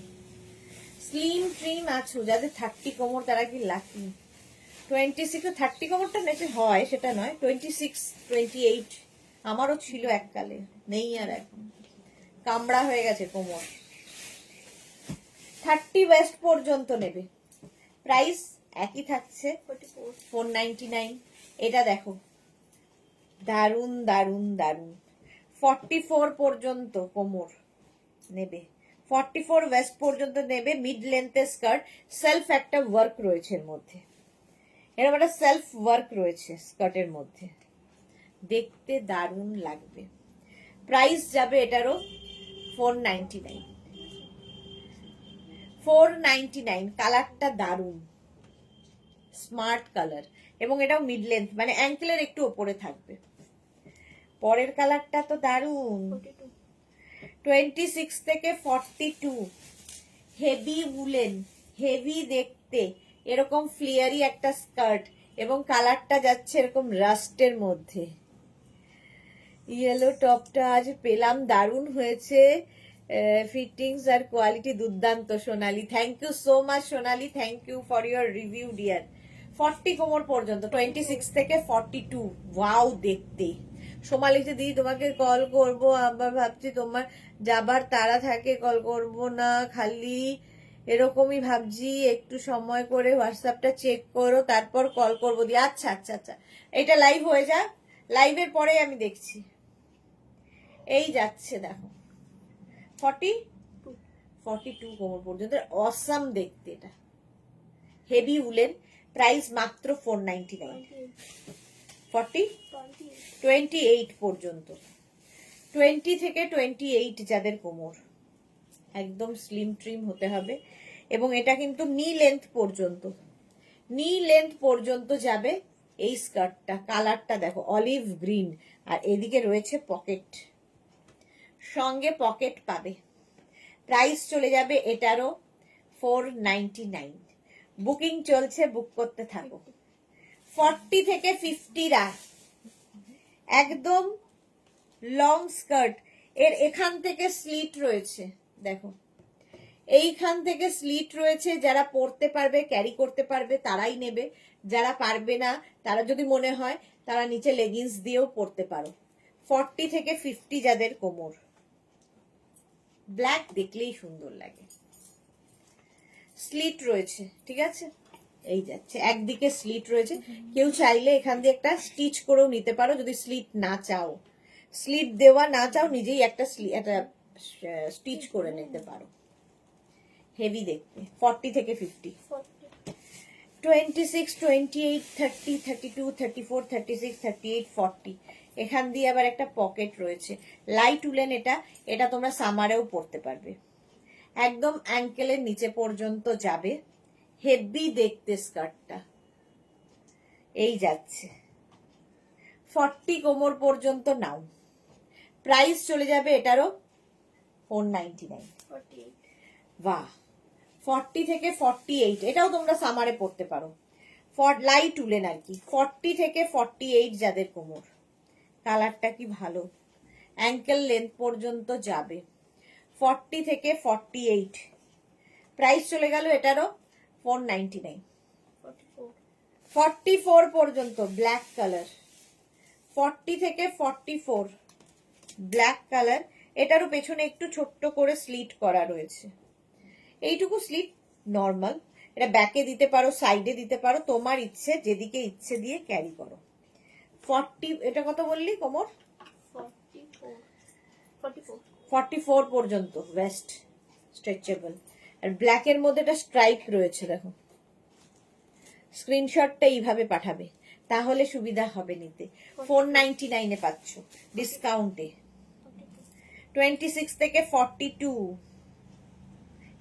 স্লিম ট্রিম আছো যাদের 30 কোমর, তারা কি লাকি। 26 to 30 কোমরটা নেচে হয় সেটা নয়, 26, 28 আমারও ছিল এককালে, নেই আর এখন, কামড়া হয়ে গেছে কোমর। 30 ওয়েস্ট পর্যন্ত নেবে, প্রাইস একই থাকছে 499। এটা দেখো, দারুন দারুন দারুন। 44 পর্যন্ত কোমর নেবে, 44 ওয়েস্ট পর্যন্ত নেবে। মিড লেন্থের স্কার্ট, সেলফ একটা ওয়ার্ক রয়েছে এর মধ্যে, এরকম একটা সেলফ ওয়ার্ক রয়েছে স্কার্টের মধ্যে, দেখতে দারুণ লাগবে। প্রাইস যাবে এটারও 499, 499। কালারটা দারুণ, স্মার্ট কালার, এবং এটাও মিড লেন্থ, মানে অ্যাঙ্কেলের একটু ওপরে থাকবে। পরের কালারটা তো দারুণ, 26 থেকে 42, হেভি উলেন, হেভি দেখতে, এরকম ফ্লেয়ারি একটা স্কার্ট, এবং কালারটা যাচ্ছে এরকম রাস্টের মধ্যে। ইয়েলো টপটা আজ পেলাম, দারুণ হয়েছে, ফিটিংস আর কোয়ালিটি দুর্দান্ত। Sonali, thank you so much Sonali, thank you for your review dear. 40 কোমর পর্যন্ত, 26 থেকে 42। ওয়াও দেখতে। সোমালিতে দিদি তোমাকে কল করব, আবার ভাবছি তোমার যাবার তাড়া থাকে, কল করব না, খালি এরকমই ভাবছি, একটু সময় করে হোয়াটসঅ্যাপটা চেক করো তারপর কল করবো দি। আচ্ছা আচ্ছা আচ্ছা, এটা লাইভ হয়ে যাক, লাইভের পরে আমি দেখছি। এই যাচ্ছে দেখো 42 কোমর পর্যন্ত, অসাম দেখতে। এটা হেভি উলেন, প্রাইস মাত্র 499। 28 পর্যন্ত, 20 থেকে 28 যাদের কোমর, একদম স্লিম ট্রিম হতে হবে। এবং এটা কিন্তু নি লেন্থ পর্যন্ত, নি লেন্থ পর্যন্ত যাবে এই স্কার্টটা। কালারটা দেখো অলিভ গ্রিন, আর এদিকে রয়েছে পকেট, সঙ্গে পকেট পাবে। প্রাইস চলে যাবে এটারও 499। বুকিং চলছে, বুক করতে থাকো। 40 থেকে 50 একদম লং স্কার্ট, এর এখান থেকে স্লিট রয়েছে দেখো, এইখান থেকে স্লিট রয়েছে। যারা পরতে পারবে, ক্যারি করতে পারবে তারাই নেবে, যারা পারবে না তারা যদি মনে হয় তারা নিচে লেগিংস দিয়েও পরতে পারো। 40 থেকে 50 যাদের কোমর, ব্ল্যাক দেখলেই সুন্দর লাগে। স্লিট রয়েছে, ঠিক আছে, এই যাচ্ছে একদিকে স্লিট রয়েছে। কেউ চাইলে এখান দিয়ে একটা স্টিচ করেও নিতে পারো, যদি স্লিট না চাও, স্লিট দেওয়া না চাও, নিজেই একটা স্টিচ করে নিতে পারো। হেভি দেখতে। 40 থেকে 50, 26, 28, 30, 32, 34, 36, 38, 40। এখান দিয়ে আবার একটা পকেট রয়েছে, লাইট উলেন। এটা এটা তোমরা সামারেও পরতে পারবে, একদম অ্যাঙ্কেলের নিচে পর্যন্ত যাবে। হেভি দেখতে স্কার্টটা। এই যাচ্ছে 40 কোমর পর্যন্ত নাও, প্রাইস চলে যাবে এটারও 499। বাহ, 40 থেকে 48, এটাও তোমরা সামারে পরতে পারো, লাইট উলেন আর কি। 40 থেকে 48 যাদের কোমর, কালারটা কি ভালো, অ্যাঙ্কেল লেন্থ পর্যন্ত যাবে। 40 থেকে 48, প্রাইস চলে গেল এটারও 499। 44 পর্যন্ত ব্ল্যাক কালার, 40 থেকে 44 ব্ল্যাক কালার। এটারও পেছনে একটু ছোট্ট করে স্লিট করা রয়েছে, এইটুকু স্লিট নর্মাল। এটা ব্যাকে দিতে পারো, সাইডে দিতে পারো, তোমার ইচ্ছে, যেদিকে ইচ্ছে দিয়ে ক্যারি করো। 40, এটা কত বললি কোমর? 44 পর্যন্ত ওয়েস্ট, স্ট্রেচেবল। আর ব্ল্যাকের মধ্যে একটা স্ট্রাইপ রয়েছে দেখো। স্ক্রিনশটটা এইভাবে পাঠাবে, তাহলে সুবিধা হবে নিতে। 499 এ পাচ্ছ ডিসকাউন্টে। 26 থেকে 42,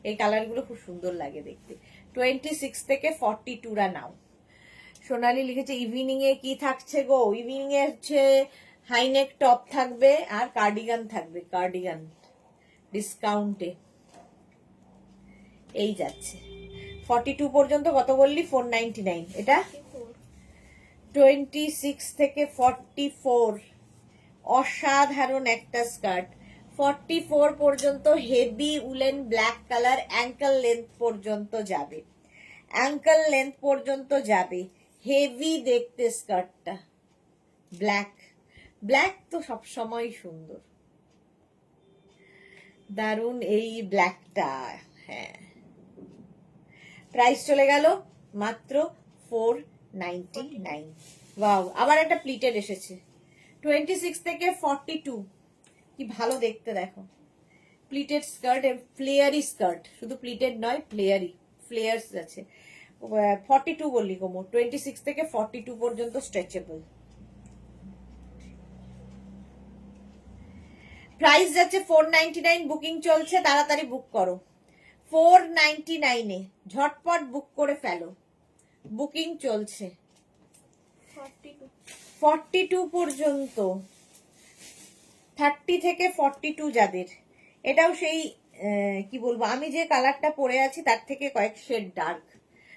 এই কালারগুলো খুব সুন্দর লাগে দেখতে। 26 থেকে 42 রা নাও। সোনালি লিখেছে ইভিনিং এ কি থাকছে গো? ইভিনিং এ হচ্ছে হাইনেক টপ থাকবে আর কার্ডিগান থাকবে, কার্ডিগান ডিসকাউন্টে। এই যাচ্ছে 42 পর্যন্ত, কত বললি? 499। এটা 26 থেকে 44, অসাধারণ একটা স্কার্ট। 44 পর্যন্ত heavy woollen black colour, ankle length পর্যন্ত যাবে, অ্যাঙ্কেল লেন্থ পর্যন্ত যাবে। হেভি দেখতে স্কার্টটা, ব্ল্যাক, ব্ল্যাক তো সবসময় সুন্দর, দারুন এই ব্ল্যাকটা। হ্যাঁ, প্রাইস চলে গেল মাত্র 499। ওয়াও, আবার একটা প্লিটেড এসেছে। 26 থেকে 42, কি ভালো দেখতে দেখো। প্লিটেড স্কার্ট, ফ্লেয়ারি স্কার্ট, শুধু প্লিটেড নয়, ফ্লেয়ারি, ফ্লেয়ার্স আছে। 42 বললি কোমর, 26 থেকে 42 পর্যন্ত স্ট্রেচেবল। প্রাইস যাচ্ছে 499, বুকিং চলছে, তাড়াতাড়ি বুক করো। 499 এ ঝটপট বুক করে ফেলো, বুকিং চলছে। 42 পর্যন্ত, 30 থেকে 42 যাদের, এটাও সেই কি বলবো, আমি যে কালারটা পরে আছি তার থেকে কয়েক শেড ডার্ক,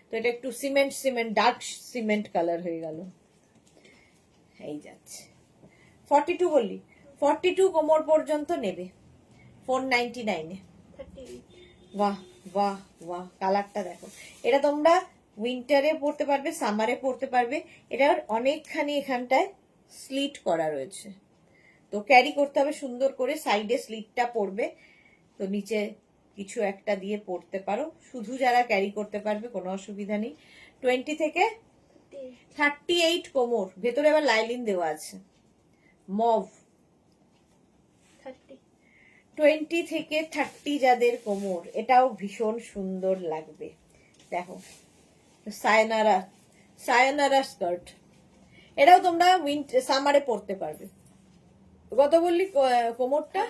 তো এটা একটু সিমেন্ট ডার্ক সিমেন্ট কালার হয়ে গেল। এই যাচ্ছে 42 বললি, 42 কোমর পর্যন্ত নেবে 499 এ। বাহ বাহ বাহ, কালারটা দেখো। এটা তোমরা উইন্টারে পরতে পারবে, সামারে পরতে পারবে। এটার অনেকখানি এখানটায় স্লিট করা রয়েছে, তো ক্যারি করতে হবে সুন্দর করে। সাইডে স্লিটটা পড়বে, তো নিচে কিছু একটা দিয়ে পরতে পারো। শুধু যারা ক্যারি করতে পারবে কোনো অসুবিধা নেই। 20 থেকে 38 কোমর, ভেতরে আবার লাইলিন দেওয়া আছে মভ। 30 20 থেকে 30 যাদের কোমর, এটাও ভীষণ সুন্দর লাগবে। দেখো সায়নারা, সায়নারা স্কার্ট, এটাও তোমরা সামারে পরতে পারবে। কত বললি কোমরটা?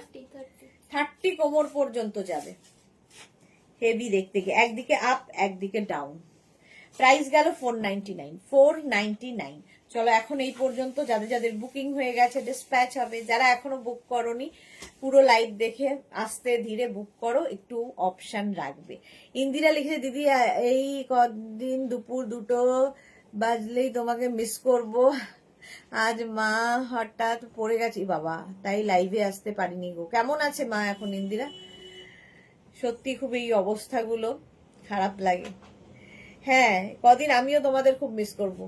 30 কোমর পর্যন্ত যাবে। হেভি দেখতে, একদিকে আপ একদিকে ডাউন। প্রাইস গেল 499, 499। চলো এখন এই পর্যন্ত। যাদের যাদের বুকিং হয়ে গেছে ডিসপ্যাচ হবে। যারা এখনো বুক করনি, পুরো লাইভ দেখে আস্তে ধীরে বুক করো, একটু অপশন রাখবে। ইন্দিরা লিখেছে, দিদি এই কদিন দুপুর 2টো বাজলেই তোমাকে মিস করব, আজ মা হঠাৎ পড়ে গেছি বাবা, তাই লাইভে আসতে পারিনি গো। কেমন আছে মা এখন ইন্দিরা? সত্যি খুব এই অবস্থাগুলো খারাপ লাগে। হ্যাঁ, কদিন আমিও তোমাদের খুব মিস করব।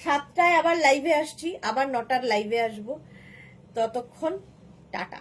7টায় আবার লাইভে আসছি, আবার 9টার লাইভে আসবো। ততক্ষণ টাটা।